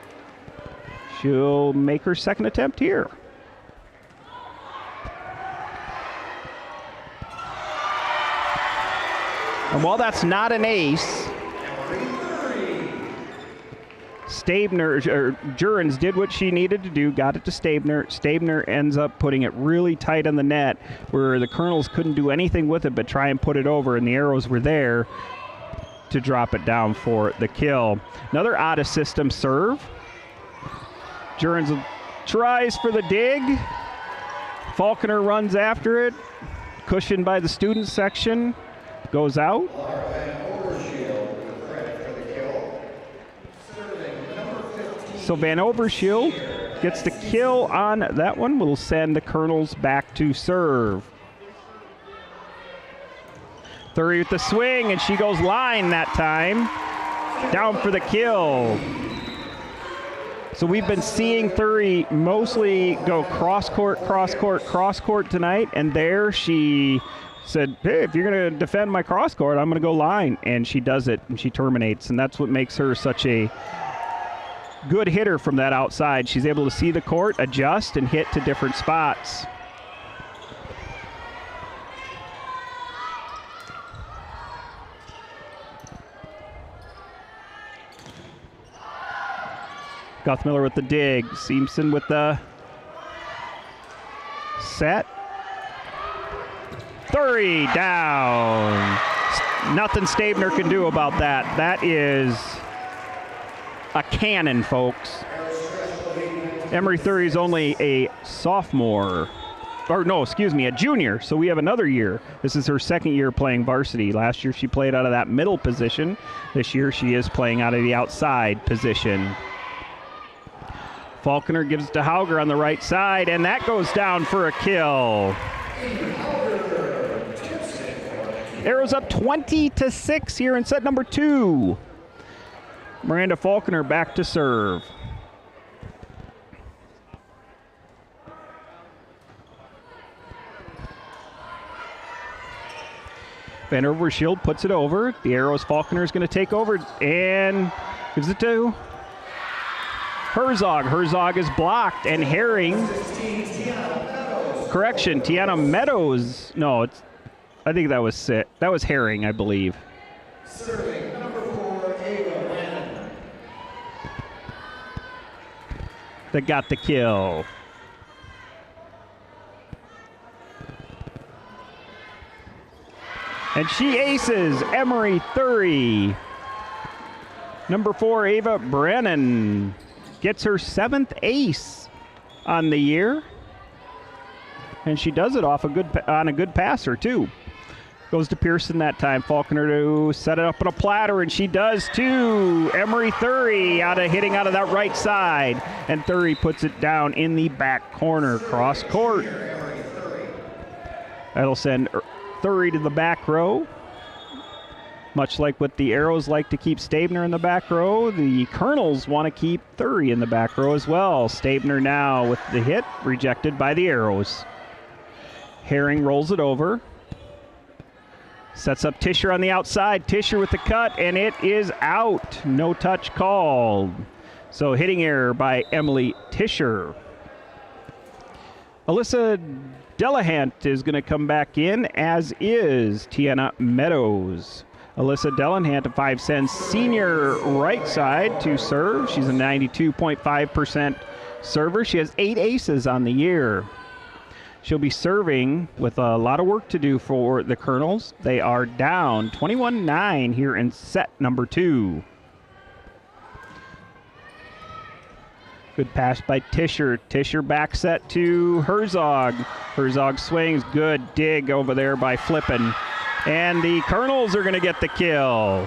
She'll make her second attempt here. And while that's not an ace, Jurens did what she needed to do, got it to Stabner. Stabner ends up putting it really tight on the net, where the Kernels couldn't do anything with it but try and put it over, and the Arrows were there to drop it down for the kill. Another out-of-system serve. Jurens tries for the dig. Faulkner runs after it. Cushioned by the student section. Goes out. So Van Overshield gets the kill on that one. We'll send the Kernels back to serve. Thurry with the swing, and she goes line that time. Down for the kill. So we've been seeing Thurry mostly go cross-court tonight, and there she said, hey, if you're going to defend my cross-court, I'm going to go line. And she does it, and she terminates, and that's what makes her such a good hitter from that outside. She's able to see the court, adjust, and hit to different spots. Guthmiller with the dig. Seamson with the set. Thurry down. Nothing Stabner can do about that. That is a cannon, folks. Emery Thurry is only a sophomore. Or no, excuse me, a junior. So we have another year. This is her second year playing varsity. Last year she played out of that middle position. This year she is playing out of the outside position. Faulkner gives it to Hauger on the right side, and that goes down for a kill. Arrows up 20-6 here in set number 2. Miranda Faulkner back to serve. Vanderbilt Shield puts it over. The Arrows Faulkner is going to take over and gives it to Herzog. Herzog is blocked, and Herring. Correction, Tiana Meadows. No, I think that was it. That was Herring, I believe. Serving number 4, Ava Brandon. That got the kill. And she aces Emery Thury. Number 4, Ava Brennan gets her 7th ace on the year. And she does it off on a good passer, too. Goes to Pearson that time. Faulkner to set it up on a platter, and she does, too. Emery Thury hitting out of that right side. And Thury puts it down in the back corner, cross court. That'll send Thury to the back row. Much like what the Arrows like to keep Stabner in the back row, the Kernels want to keep Thury in the back row as well. Stabner now with the hit, rejected by the Arrows. Herring rolls it over. Sets up Tischer on the outside. Tischer with the cut, and it is out. No touch called. So hitting error by Emily Tischer. Alyssa Delahant is going to come back in, as is Tiana Meadows. Alyssa Delahant, a 5'10" senior right side to serve. She's a 92.5% server. She has 8 aces on the year. She'll be serving with a lot of work to do for the Kernels. They are down 21-9 here in set number 2. Good pass by Tischer. Tischer back set to Herzog. Herzog swings. Good dig over there by Flippin. And the Kernels are going to get the kill.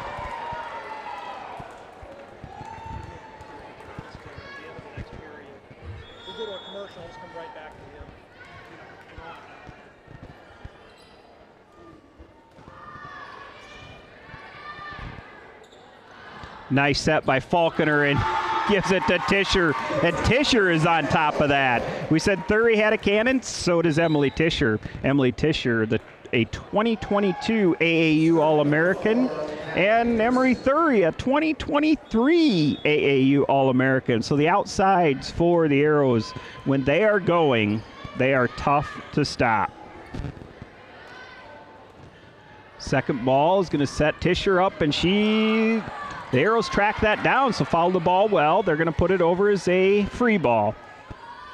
Nice set by Faulkner, and gives it to Tischer, and Tischer is on top of that. We said Thury had a cannon, so does Emily Tischer. Emily Tischer, a 2022 AAU All-American, and Emery Thury, a 2023 AAU All-American. So the outsides for the Arrows, when they are going, they are tough to stop. Second ball is going to set Tischer up, and the Arrows track that down, so foul the ball well. They're going to put it over as a free ball.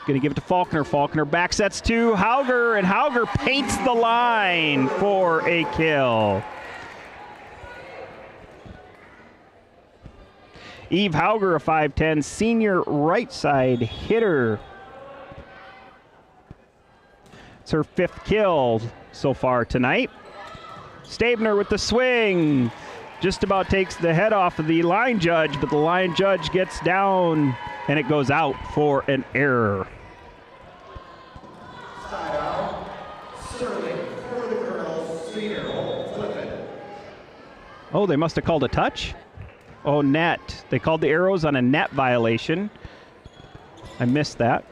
Going to give it to Faulkner. Faulkner back sets to Hauger, and Hauger paints the line for a kill. Eve Hauger, a 5'10" senior right side hitter. It's her 5th kill so far tonight. Stabner with the swing. Just about takes the head off of the line judge, but the line judge gets down, and it goes out for an error. Side out. Serving for the Kernels, senior Flippin. Oh, they must have called a touch? Oh, net. They called the Arrows on a net violation. I missed that.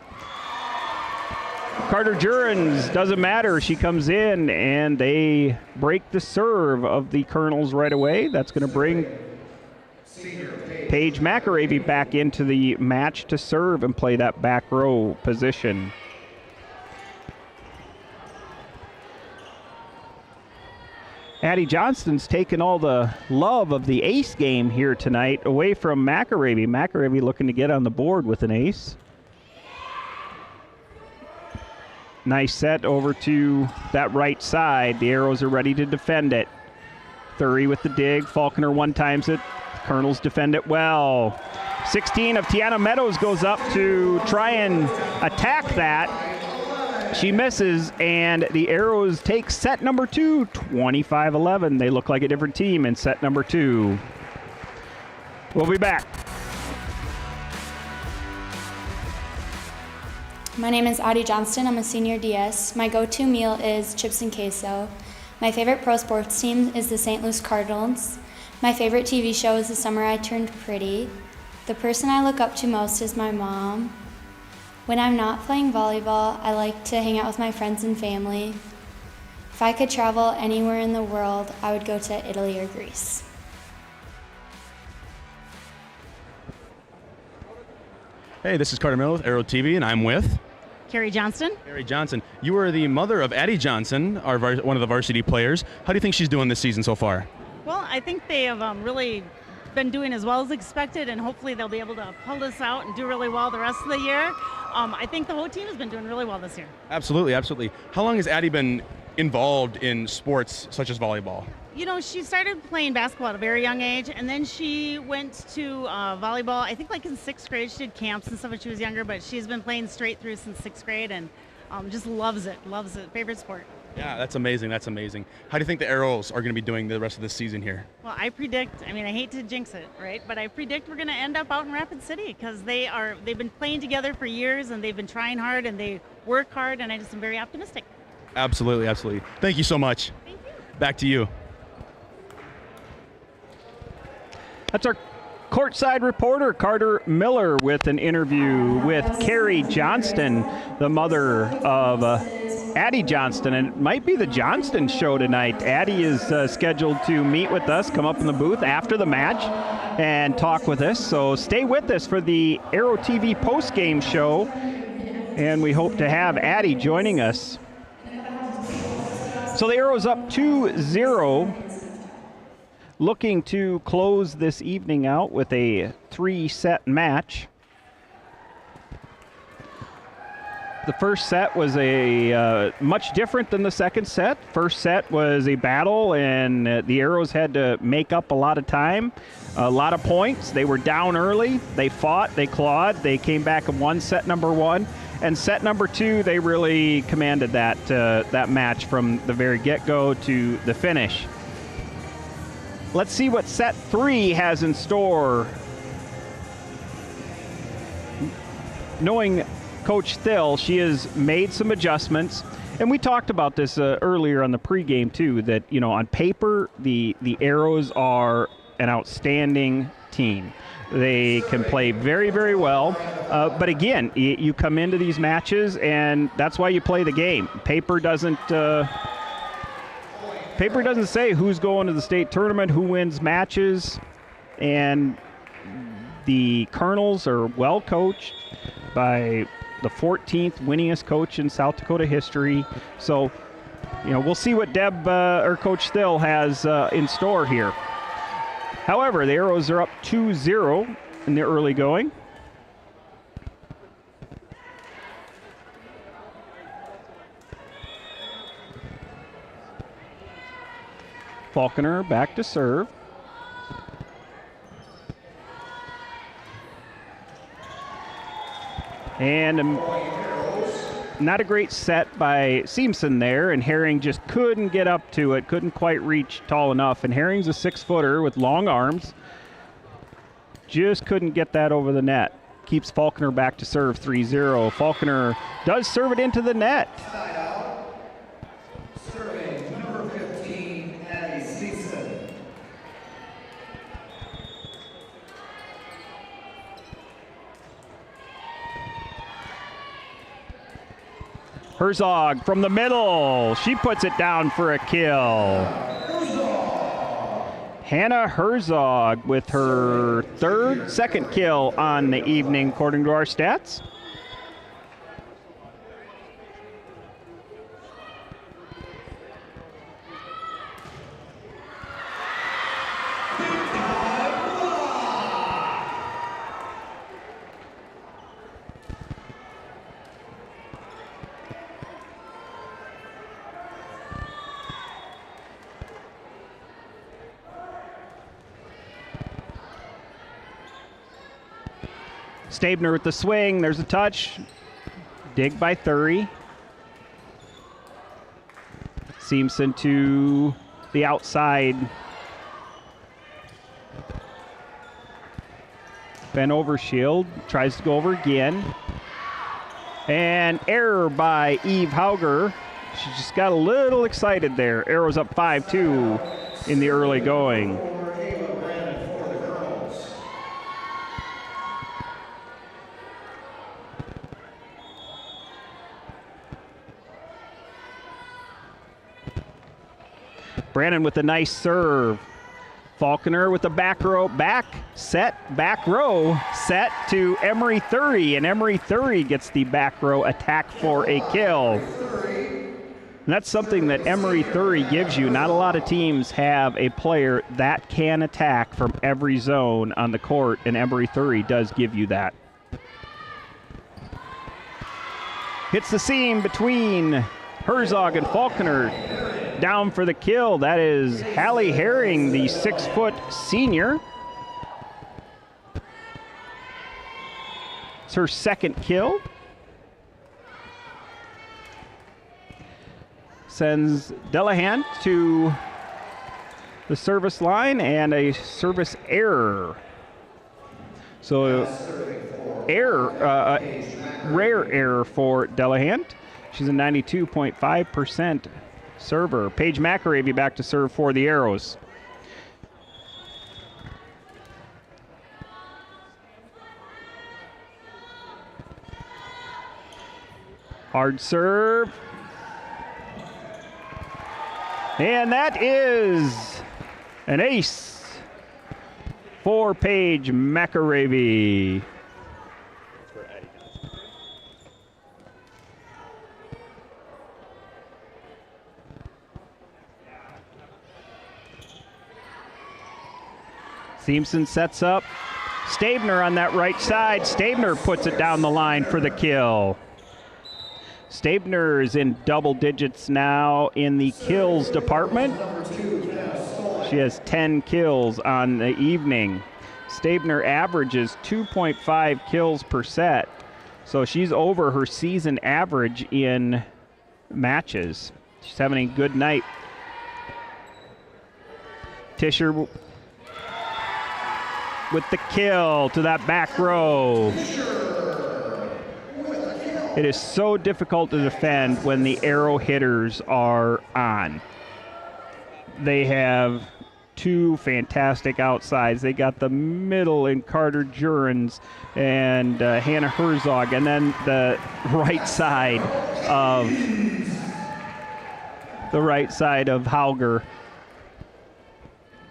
Carter Jurens, doesn't matter. She comes in, and they break the serve of the Kernels right away. That's going to bring Paige McAravey back into the match to serve and play that back row position. Addie Johnston's taken all the love of the ace game here tonight away from McAravey. McAravey looking to get on the board with an ace. Nice set over to that right side. The Arrows are ready to defend it. Thury with the dig. Faulkner one-times it. Kernels defend it well. 16 of Tiana Meadows goes up to try and attack that. She misses, and the Arrows take set number 2, 25-11. They look like a different team in set number 2. We'll be back. My name is Addie Johnston. I'm a senior DS. My go-to meal is chips and queso. My favorite pro sports team is the St. Louis Cardinals. My favorite TV show is The Summer I Turned Pretty. The person I look up to most is my mom. When I'm not playing volleyball, I like to hang out with my friends and family. If I could travel anywhere in the world, I would go to Italy or Greece. Hey, this is Carter Miller with Aero TV, and I'm with Carrie Johnston. Carrie Johnson. You are the mother of Addie Johnson, one of the varsity players. How do you think she's doing this season so far? Well, I think they have really been doing as well as expected, and hopefully they'll be able to pull this out and do really well the rest of the year. I think the whole team has been doing really well this year. Absolutely, absolutely. How long has Addie been involved in sports such as volleyball? You know, she started playing basketball at a very young age, and then she went to volleyball, I think like in 6th grade. She did camps and stuff when she was younger, but she's been playing straight through since 6th grade and just loves it, favorite sport. Yeah, that's amazing, that's amazing. How do you think the Arrows are going to be doing the rest of this season here? Well, I predict, I hate to jinx it, right? But I predict we're going to end up out in Rapid City because they've been playing together for years and they've been trying hard and they work hard, and I just am very optimistic. Absolutely, absolutely. Thank you so much. Thank you. Back to you. That's our courtside reporter, Carter Miller, with an interview with Carrie Johnston, the mother of Addie Johnston. And it might be the Johnston show tonight. Addie is scheduled to meet with us, come up in the booth after the match and talk with us. So stay with us for the Aero TV postgame show. And we hope to have Addie joining us. So the Arrows up 2-0. Looking to close this evening out with a 3-set match. The first set was a much different than the second set. First set was a battle, and the Arrows had to make up a lot of time, a lot of points. They were down early. They fought, they clawed, they came back and won set number 1. And set number 2, they really commanded that match from the very get-go to the finish. Let's see what set 3 has in store. Knowing Coach Thill, she has made some adjustments. And we talked about this earlier on the pregame, too, that, you know, on paper, the Arrows are an outstanding team. They can play very, very well. But again, you come into these matches, and that's why you play the game. Paper doesn't say who's going to the state tournament, who wins matches, and the Kernels are well coached by the 14th winningest coach in South Dakota history. So, you know, we'll see what Coach Thill has in store here. However, the Arrows are up 2-0 in the early going. Falconer back to serve. And not a great set by Seamson there, and Herring just couldn't get up to it, couldn't quite reach tall enough. And Herring's a 6-footer with long arms. Just couldn't get that over the net. Keeps Falconer back to serve 3-0. Falconer does serve it into the net. Herzog from the middle. She puts it down for a kill. Hannah Herzog with her second kill on the evening, according to our stats. Stabner with the swing. There's a touch. Dig by Thury. Seamson to the outside. Bent over Shield. Tries to go over again. And error by Eve Hauger. She just got a little excited there. Arrows up 5-2 in the early going. Brandon with a nice serve. Faulkner with the back row set to Emery Thury, and Emery Thury gets the back row attack for a kill. And that's something that Emery Thury gives you. Not a lot of teams have a player that can attack from every zone on the court, and Emery Thury does give you that. Hits the seam between Herzog and Faulkner. Down for the kill. That is Hallie Herring, the 6-foot senior. It's her second kill. Sends Delahan to the service line and a service error. So rare error for Delahan. She's a 92.5% server. Paige McAravey back to serve for the Arrows. Hard serve. And that is an ace for Paige McAravey. Seamson sets up Stabner on that right side. Stabner puts it down the line for the kill. Stabner is in double digits now in the kills department. She has 10 kills on the evening. Stabner averages 2.5 kills per set, so she's over her season average in matches. She's having a good night. Tischer with the kill to that back row. It is so difficult to defend when the arrow hitters are on. They have two fantastic outsides. They got the middle in Carter Jurens and Hannah Herzog, and then the right side of Hauger.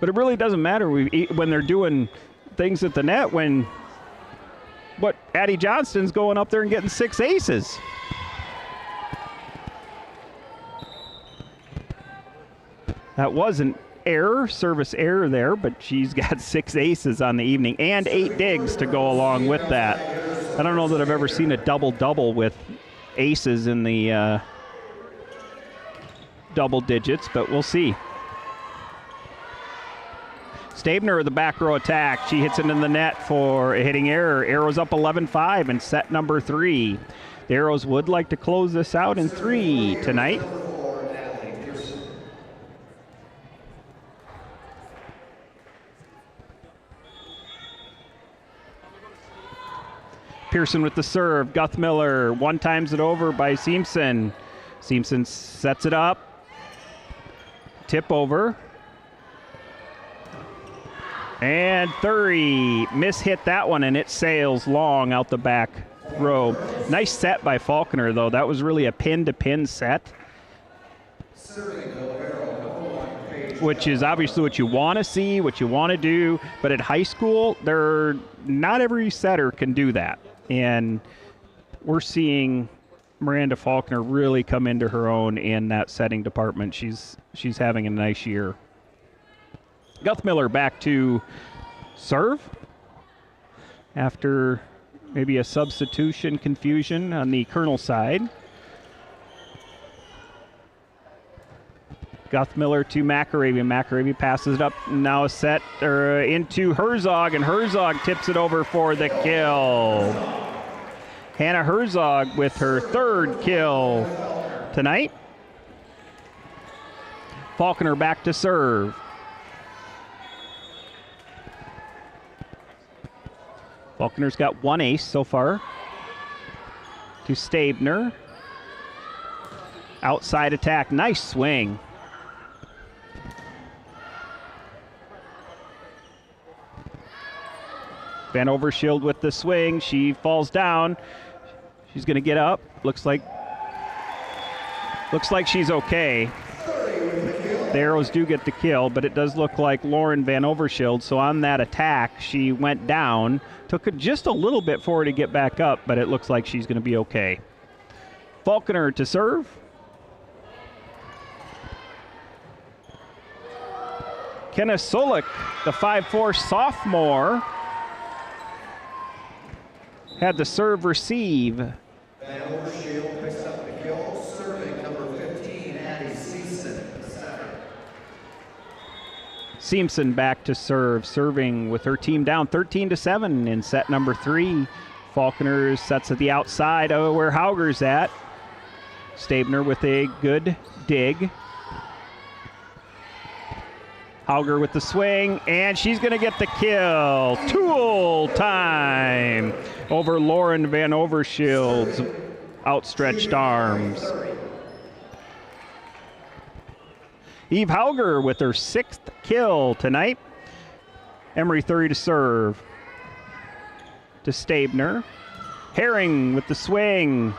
But it really doesn't matter when they're doing things at the net, when Addie Johnston's going up there and getting 6 aces. That was an error, service error there, but she's got 6 aces on the evening and 8 digs to go along with that. I don't know that I've ever seen a double-double with aces in the double digits, but we'll see. Stabner with the back row attack. She hits it in the net for a hitting error. Arrows up 11-5 in set number 3. The Arrows would like to close this out in 3 tonight. Pearson with the serve. Guthmiller one-times it over by Seamson. Seamson sets it up. Tip over. And Thury mishit that one, and it sails long out the back row. Nice set by Faulkner, though. That was really a pin-to-pin set, which is obviously what you want to see, what you want to do. But at high school, not every setter can do that. And we're seeing Miranda Faulkner really come into her own in that setting department. She's having a nice year. Guthmiller back to serve after maybe a substitution confusion on the Kernel side. Guthmiller to McAravey. McAravey passes it up. Now a set into Herzog, and Herzog tips it over for the kill. Hannah Herzog with her 3rd kill tonight. Faulkner back to serve. Faulkner's got 1 ace so far. To Stabner. Outside attack, nice swing. Van Overshield with the swing. She falls down. She's going to get up. Looks like she's okay. The Arrows do get the kill, but it does look like Lauren Van Overshield. So on that attack, she went down. Took it just a little bit for her to get back up, but it looks like she's going to be okay. Falconer to serve. Kenna Solik, the 5'4" sophomore, had the serve receive. Van Overshield picks up the kill, serving number 15, Addie Season, the setter. Simpson back to serve, serving with her team down 13-7 in set number 3. Falconer sets at the outside of where Hauger's at. Stabner with a good dig. Hauger with the swing, and she's going to get the kill. Tool time over Lauren Van Overshield's outstretched arms. Eve Hauger with her 6th kill tonight. Emery Thury to serve. To Stabner. Herring with the swing.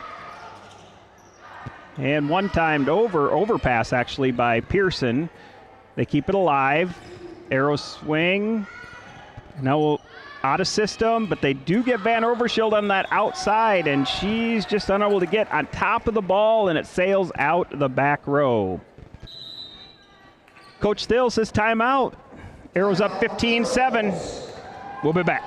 And one-timed overpass actually by Pearson. They keep it alive. Arrow swing. Now out of system, but they do get Van Overshield on that outside, and she's just unable to get on top of the ball, and it sails out the back row. Coach Thill says timeout. Arrows up 15-7. We'll be back.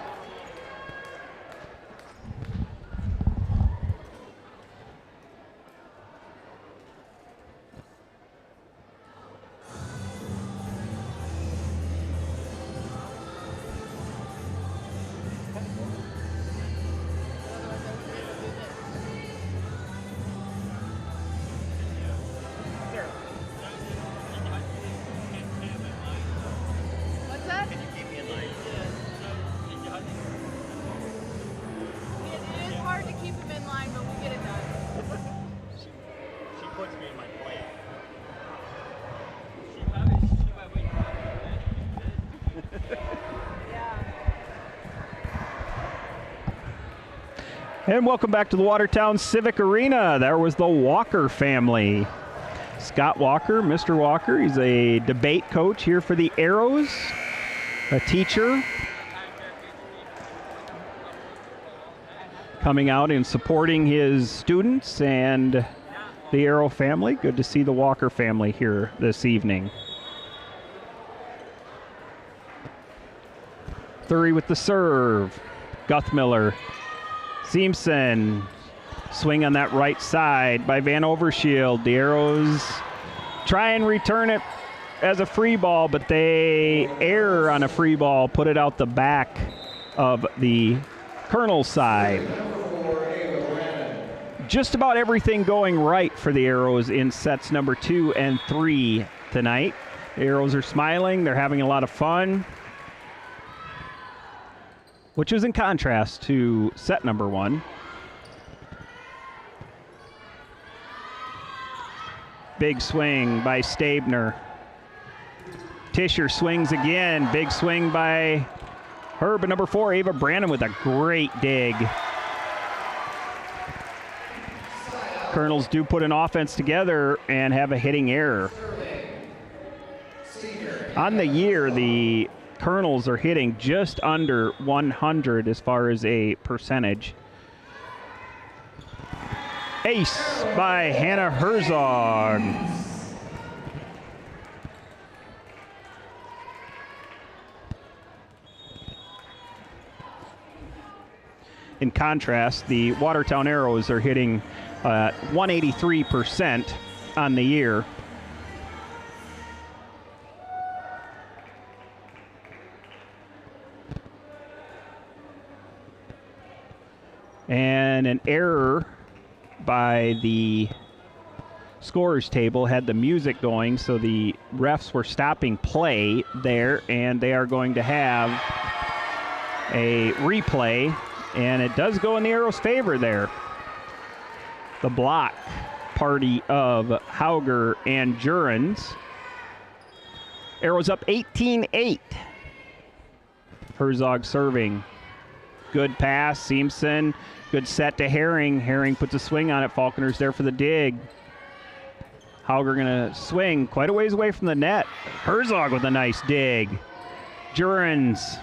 And welcome back to the Watertown Civic Arena. There was the Walker family. Scott Walker, Mr. Walker, he's a debate coach here for the Arrows, a teacher, coming out and supporting his students and the Arrow family. Good to see the Walker family here this evening. Thury with the serve. Guthmiller. Simpson, swing on that right side by Van Overshield. The Arrows try and return it as a free ball, but they err on a free ball, put it out the back of the Kernels side. Just about everything going right for the Arrows in sets number 2 and 3 tonight. The Arrows are smiling, they're having a lot of fun, which is in contrast to set number 1. Big swing by Stabner. Tischer swings again. Big swing by her, but number 4, Ava Brandon, with a great dig. Kernels do put an offense together and have a hitting error. On the year, the Kernels are hitting just under 100 as far as a percentage. Ace by Hannah Herzog. In contrast, the Watertown Arrows are hitting 183% on the year. And an error by the scorers table had the music going, so the refs were stopping play there, and they are going to have a replay, and it does go in the Arrows' favor there. The block party of Hauger and Jurens. Arrows up 18-8. Herzog serving. Good pass, Seamson. Good set to Herring. Herring puts a swing on it. Falconer's there for the dig. Hauger gonna swing quite a ways away from the net. Herzog with a nice dig. Jurens.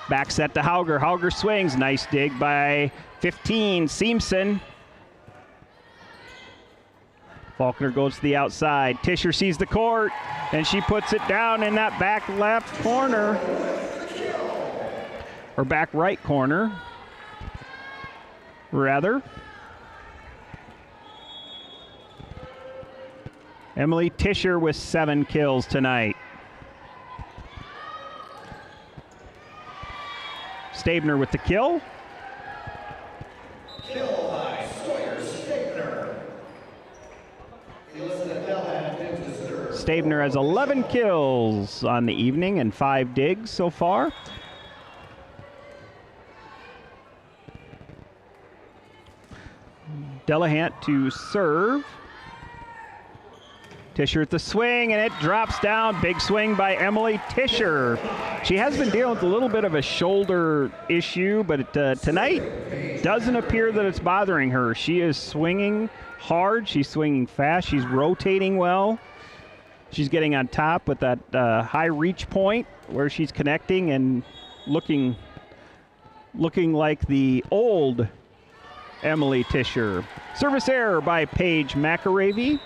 Back set to Hauger. Hauger swings. Nice dig by 15. Seamson. Faulkner goes to the outside. Tischer sees the court, and she puts it down in that back left corner. Or back right corner, rather. Emily Tischer with 7 kills tonight. Stabner with the kill. Kill by Sawyer Stabner. Stabner has 11 kills on the evening and 5 digs so far. Delahant to serve. Tischer at the swing, and it drops down. Big swing by Emily Tischer. She has been dealing with a little bit of a shoulder issue, but tonight doesn't appear that it's bothering her. She is swinging hard. She's swinging fast. She's rotating well. She's getting on top with that high reach point where she's connecting and looking like the old Emily Tischer. Service error by Paige McAravey.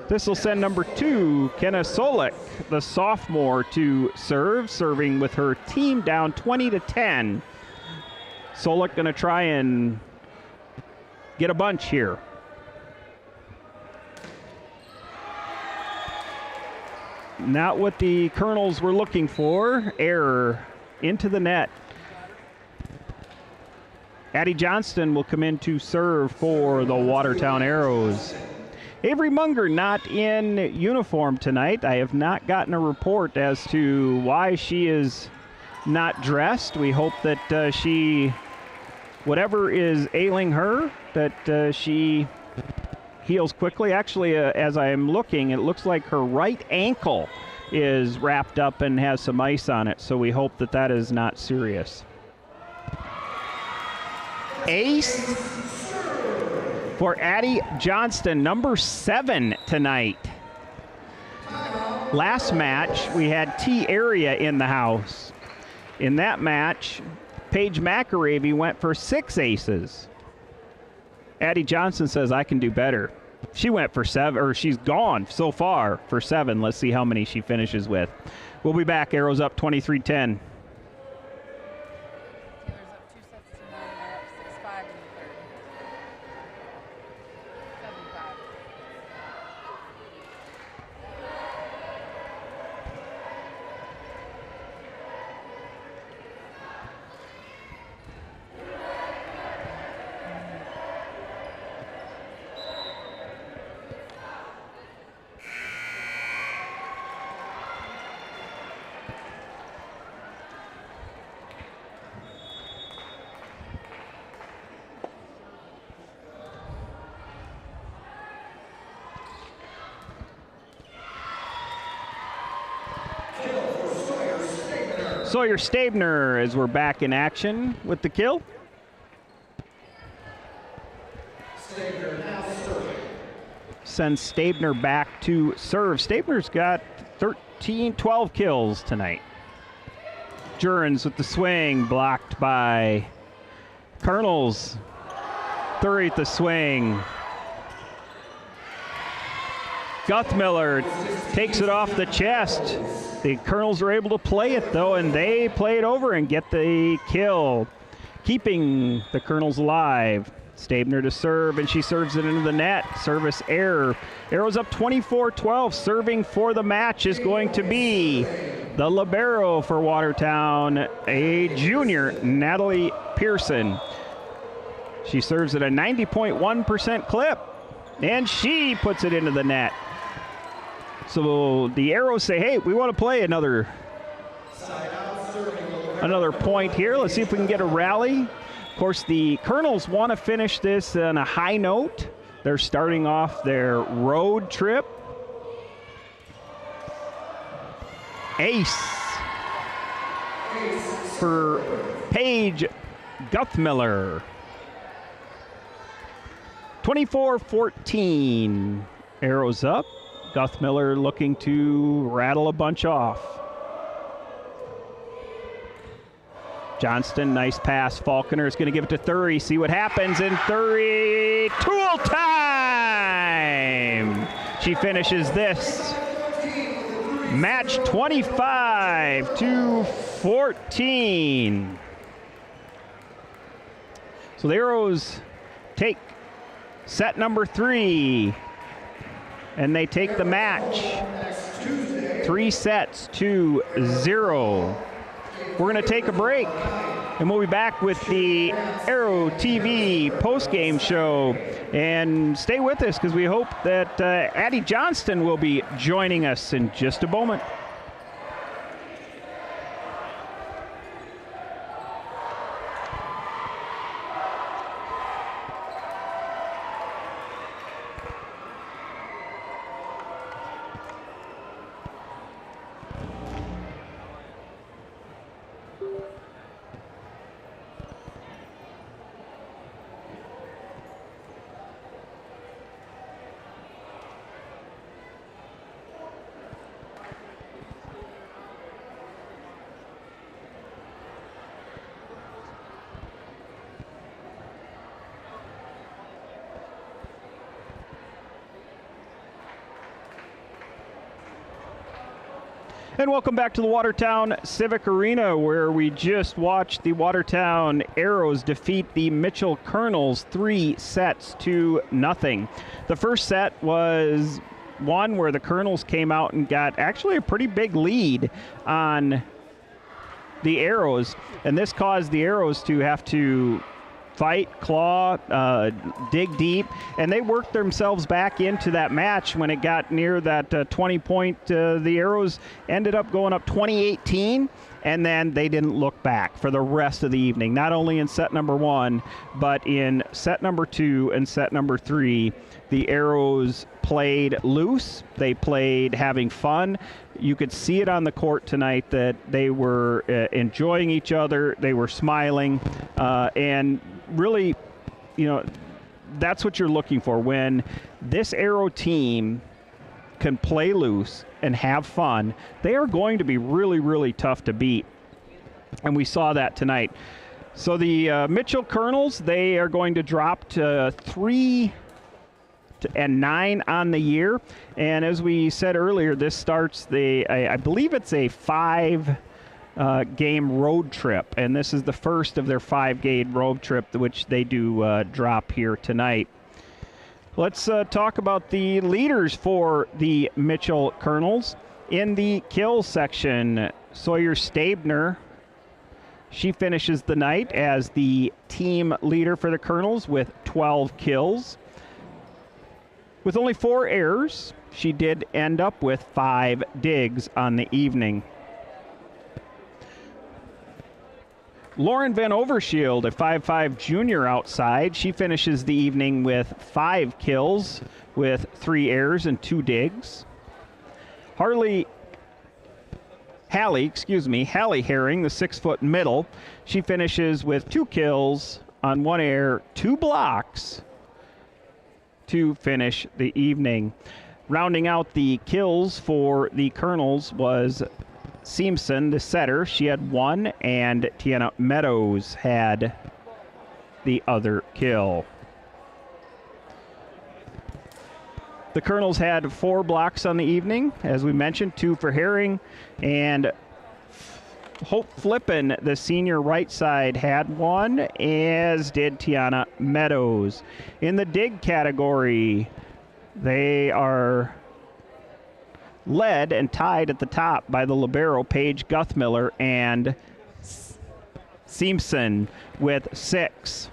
This will send number 2, Kenna Solik, the sophomore, to serve, serving with her team down 20-10. Solik going to try and get a bunch here. Not what the Kernels were looking for. Error into the net. Addie Johnston will come in to serve for the Watertown Arrows. Avery Munger not in uniform tonight. I have not gotten a report as to why she is not dressed. We hope that she, whatever is ailing her, that she heals quickly. Actually, as I am looking, it looks like her right ankle is wrapped up and has some ice on it, so we hope that that is not serious. Ace for Addie Johnston, number 7 tonight. Last match, we had T Area in the house. In that match, Paige McAravey went for 6 aces. Addie Johnston says, I can do better. She went for 7, or she's gone so far for 7. Let's see how many she finishes with. We'll be back. Arrows up 23-10. Sawyer Stabner as we're back in action with the kill. Stabner now serving. Sends Stabner back to serve. Stabner's got 12 kills tonight. Jurens with the swing, blocked by Kernels. Thury at the swing. Guthmiller takes it off the chest. The Kernels are able to play it, though, and they play it over and get the kill, keeping the Kernels alive. Stabner to serve, and she serves it into the net. Service error. Arrows up 24-12. Serving for the match is going to be the libero for Watertown, a junior, Natalie Pearson. She serves at a 90.1% clip, and she puts it into the net. So the Arrows say, hey, we want to play another point here. Let's see if we can get a rally. course, the Kernels want to finish this on a high note. They're starting off their road trip. Ace for Paige Guthmiller. 24-14. Arrows up. Guthmiller looking to rattle a bunch off. Johnston, nice pass. Falconer is going to give it to Thury. See what happens, and Thury, tool time! She finishes this. Match 25-14. So the Arrows take set number 3, and they take the match 3-0. We're going to take a break, and we'll be back with the Aero TV postgame show. And stay with us, because we hope that Addie Johnston will be joining us in just a moment. And welcome back to the Watertown Civic Arena, where we just watched the Watertown Arrows defeat the Mitchell Kernels 3-0. The first set was one where the Kernels came out and got actually a pretty big lead on the Arrows, and this caused the Arrows to have to fight, claw, dig deep, and they worked themselves back into that match. When it got near that 20-point, the Arrows ended up going up 20-18, and then they didn't look back for the rest of the evening, not only in set number 1, but in set number 2 and set number 3. The Arrows played loose. They played having fun. You could see it on the court tonight that they were enjoying each other. They were smiling, and really, that's what you're looking for. When this Arrow team can play loose and have fun, they are going to be really, really tough to beat. And we saw that tonight. So the Mitchell Kernels, they are going to drop to 3-9 on the year. And as we said earlier, this starts I believe it's a 5 game road trip, and this is the first of their 5-game road trip, which they do drop here tonight. Let's talk about the leaders for the Mitchell Kernels. In the kill section, Sawyer Stabner, she finishes the night as the team leader for the Kernels with 12 kills. With only 4 errors, she did end up with 5 digs on the evening. Lauren Van Overshield, a 5'5" junior outside. She finishes the evening with 5 kills with 3 errors and 2 digs. Hallie Herring, the 6-foot middle. She finishes with 2 kills on 1 error, 2 blocks to finish the evening. Rounding out the kills for the Kernels was Seamson, the setter. She had 1, and Tiana Meadows had the other kill. The Kernels had 4 blocks on the evening, as we mentioned, 2 for Herring, and Hope Flippin, the senior right side, had 1, as did Tiana Meadows. In the dig category, they are led and tied at the top by the libero Paige Guthmiller and Seamson with 6.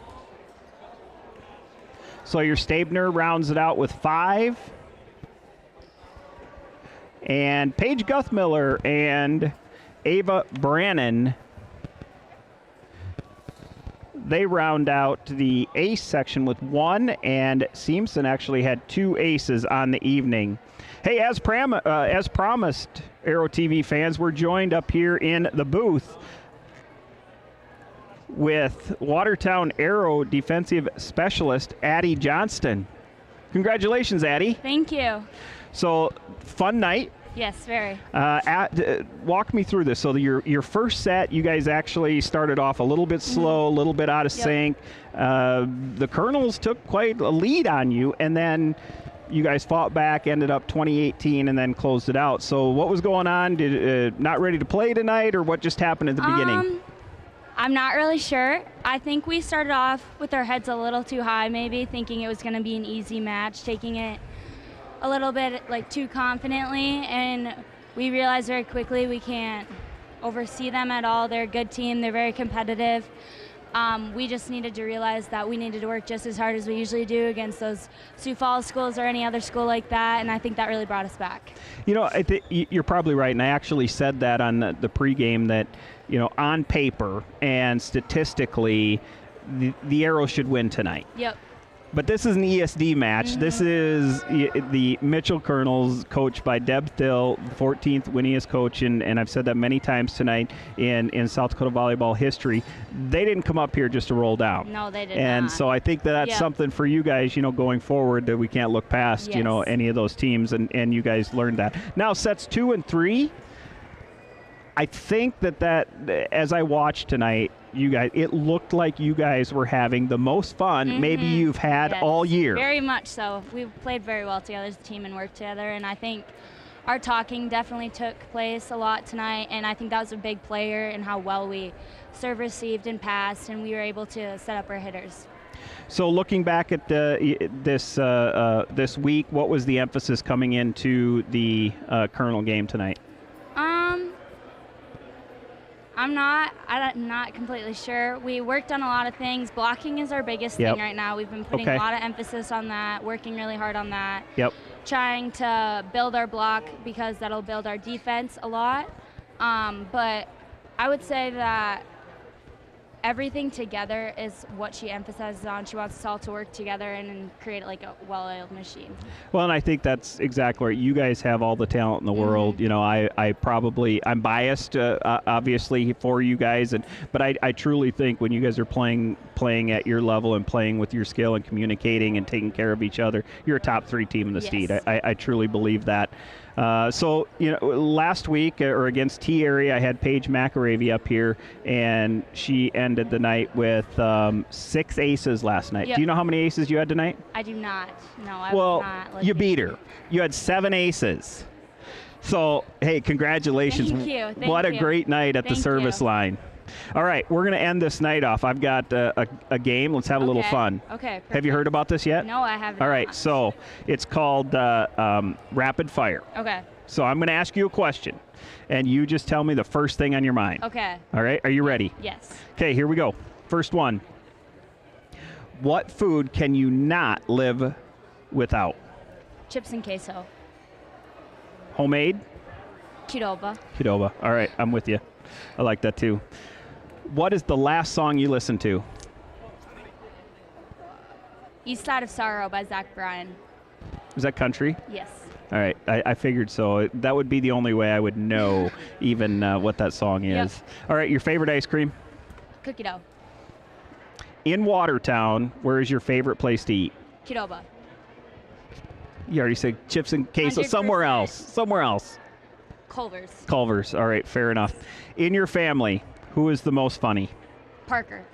Sawyer Stabner rounds it out with 5. And Paige Guthmiller and Ava Brannon They round out the ace section with 1, and Seamson actually had 2 aces on the evening. Hey, as promised, Aero TV fans, we're joined up here in the booth with Watertown Aero defensive specialist Addie Johnston. Congratulations, Addie. Thank you. So, fun night. Yes, very. Walk me through this. So your first set, you guys actually started off a little bit slow, a little bit out of sync. The Kernels took quite a lead on you, and then you guys fought back, ended up 20-18, and then closed it out. So what was going on? Did not ready to play tonight, or what just happened at the beginning? I'm not really sure. I think we started off with our heads a little too high, maybe thinking it was going to be an easy match, taking it a little bit like too confidently, and we realized very quickly we can't oversee them at all. They're a good team. They're very competitive. We just needed to realize that we needed to work just as hard as we usually do against those Sioux Falls schools or any other school like that, and I think that really brought us back. You know, you're probably right, and I actually said that on the pregame that, you know, on paper and statistically, the Arrows should win tonight. Yep. But this is an ESD match. This is the Mitchell Kernels, coached by Deb Thill, 14th winningest coach, and I've said that many times tonight in South Dakota volleyball history. They didn't come up here just to roll down. No, they did and not. So I think that's something for you guys, you know, going forward, that we can't look past, you know, any of those teams, and you guys learned that. Now sets 2 and 3, I think that as I watched tonight, you guys, it looked like you guys were having the most fun maybe you've had all year. Very much so. We played very well together as a team and worked together, and I think our talking definitely took place a lot tonight, and I think that was a big player in how well we serve, received, and passed, and we were able to set up our hitters. So looking back at this week, what was the emphasis coming into the Kernel game tonight? I'm not completely sure. We worked on a lot of things. Blocking is our biggest thing right now. We've been putting a lot of emphasis on that, working really hard on that. Trying to build our block because that'll build our defense a lot. But I would say that everything together is what she emphasizes on. She wants us all to work together and create like a well-oiled machine. Well, and I think that's exactly right. You guys have all the talent in the world. You know, I'm biased, obviously, for you guys, but I truly think when you guys are playing at your level and playing with your skill and communicating and taking care of each other, you're a top 3 team in the state. I truly believe that. So, you know, last week or against T Area, I had Paige McAravey up here, and she ended the night with 6 aces last night. Do you know how many aces you had tonight? I do not. No, I was not. Well, you beat her. You had 7 aces. So, hey, congratulations. Thank you. What a great night at the service line. All right, we're going to end this night off. I've got a game. Let's have a little fun. Okay, perfect. Have you heard about this yet? No, I haven't. All right, so it's called Rapid Fire. Okay. So I'm going to ask you a question, and you just tell me the first thing on your mind. Okay. All right, are you ready? Yes. Okay, here we go. First one. What food can you not live without? Chips and queso. Homemade? Qdoba. Qdoba. All right, I'm with you. I like that too. What is the last song you listened to? East Side of Sorrow by Zach Bryan. Is that country? Yes. All right, I figured so. That would be the only way I would know even what that song is. All right, your favorite ice cream? Cookie dough. In Watertown, where is your favorite place to eat? Qdoba. You already said chips and queso. 100%. Somewhere else. Culver's. All right, fair enough. In your family, who is the most funny? Parker.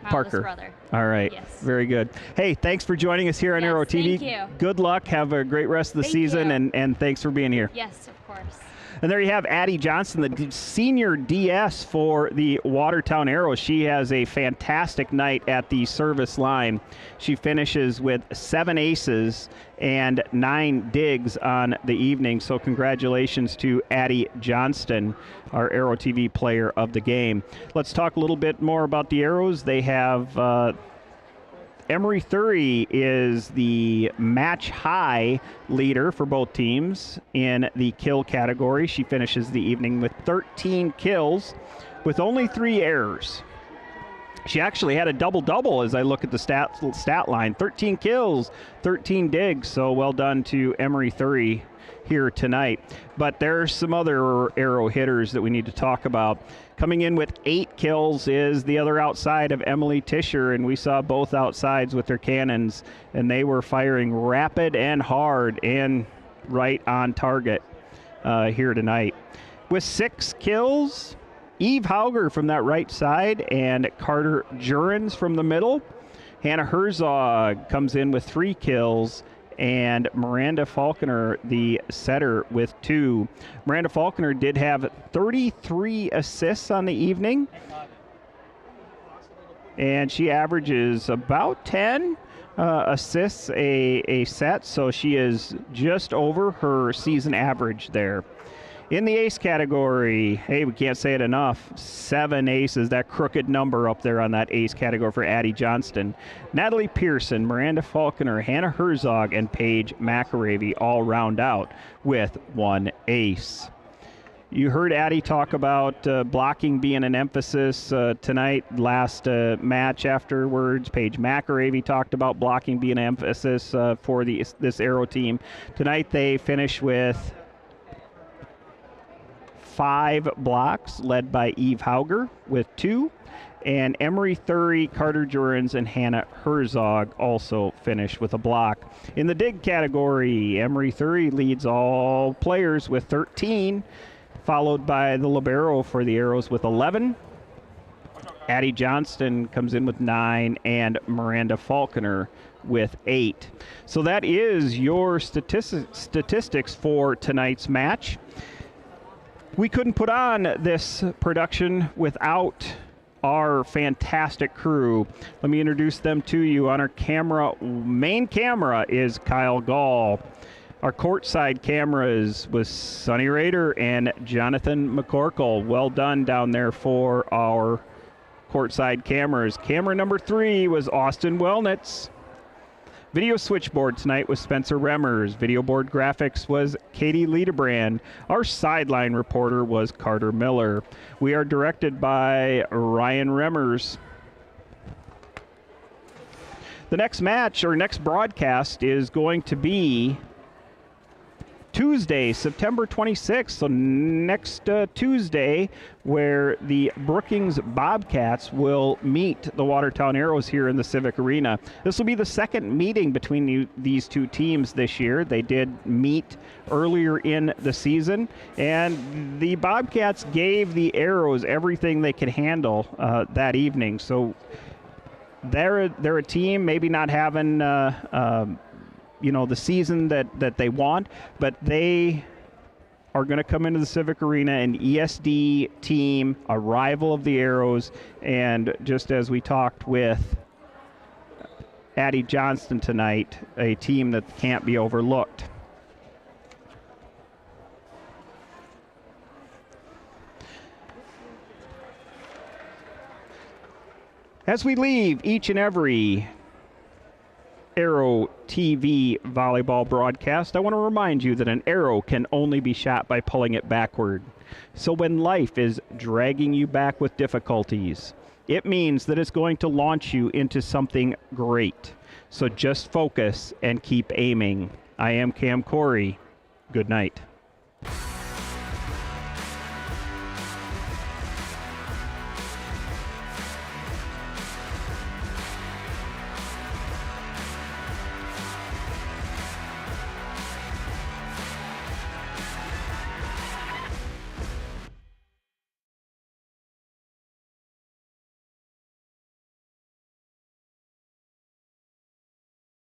My Parker. oldest brother. All right. Yes. Very good. Hey, thanks for joining us here on Aero TV. Thank you. Good luck. Have a great rest of the season, and thanks for being here. Yes, of course. And there you have Addie Johnson, the senior DS for the Watertown Arrows. She has a fantastic night at the service line. She finishes with 7 aces and 9 digs on the evening. So congratulations to Addie Johnston, our Aero TV player of the game. Let's talk a little bit more about the Arrows. They have Emery Thury is the match high leader for both teams in the kill category. She finishes the evening with 13 kills with only 3 errors. She actually had a double-double as I look at the stat line. 13 kills, 13 digs, so well done to Emery Thury here tonight. But there's some other Arrow hitters that we need to talk about. Coming in with 8 kills is the other outside of Emily Tischer, and we saw both outsides with their cannons, and they were firing rapid and hard and right on target here tonight. With 6 kills, Eve Hauger from that right side and Carter Jurens from the middle. Hannah Herzog comes in with 3 kills, and Miranda Falconer, the setter, with 2. Miranda Falconer did have 33 assists on the evening, and she averages about 10 assists a set, so she is just over her season average there. In the ace category, hey, we can't say it enough, 7 aces, that crooked number up there on that ace category for Addie Johnston. Natalie Pearson, Miranda Falconer, Hannah Herzog, and Paige McAravey all round out with 1 ace. You heard Addie talk about blocking being an emphasis tonight. Last match afterwards, Paige McAravey talked about blocking being an emphasis for this Arrow team. Tonight they finish with 5 blocks, led by Eve Hauger with 2, and Emery Thury, Carter Jurens, and Hannah Herzog also finished with a block. In the dig category, Emery Thury leads all players with 13, followed by the libero for the Arrows with 11. Addie Johnston comes in with 9, and Miranda Falconer with 8. So that is your statistics for tonight's match. We couldn't put on this production without our fantastic crew. Let me introduce them to you. On our main camera is Kyle Gall. Our courtside cameras was Sonny Rader and Jonathan McCorkle. Well done down there for our courtside cameras. Camera number 3 was Austin Wellnitz. Video switchboard tonight was Spencer Remmers. Video board graphics was Katie Liederbrand. Our sideline reporter was Carter Miller. We are directed by Ryan Remmers. The next match, or next broadcast, is going to be Tuesday, September 26th, so next Tuesday, where the Brookings Bobcats will meet the Watertown Arrows here in the Civic Arena. This will be the second meeting between these two teams this year. They did meet earlier in the season, and the Bobcats gave the Arrows everything they could handle that evening. So they're a team maybe not having the season that they want, but they are going to come into the Civic Arena, an ESD team, a rival of the Arrows, and just as we talked with Addie Johnston tonight, a team that can't be overlooked. As we leave each and every Arrow TV volleyball broadcast, I want to remind you that an arrow can only be shot by pulling it backward. So when life is dragging you back with difficulties, it means that it's going to launch you into something great. So just focus and keep aiming. I am Cam Corey. Good night.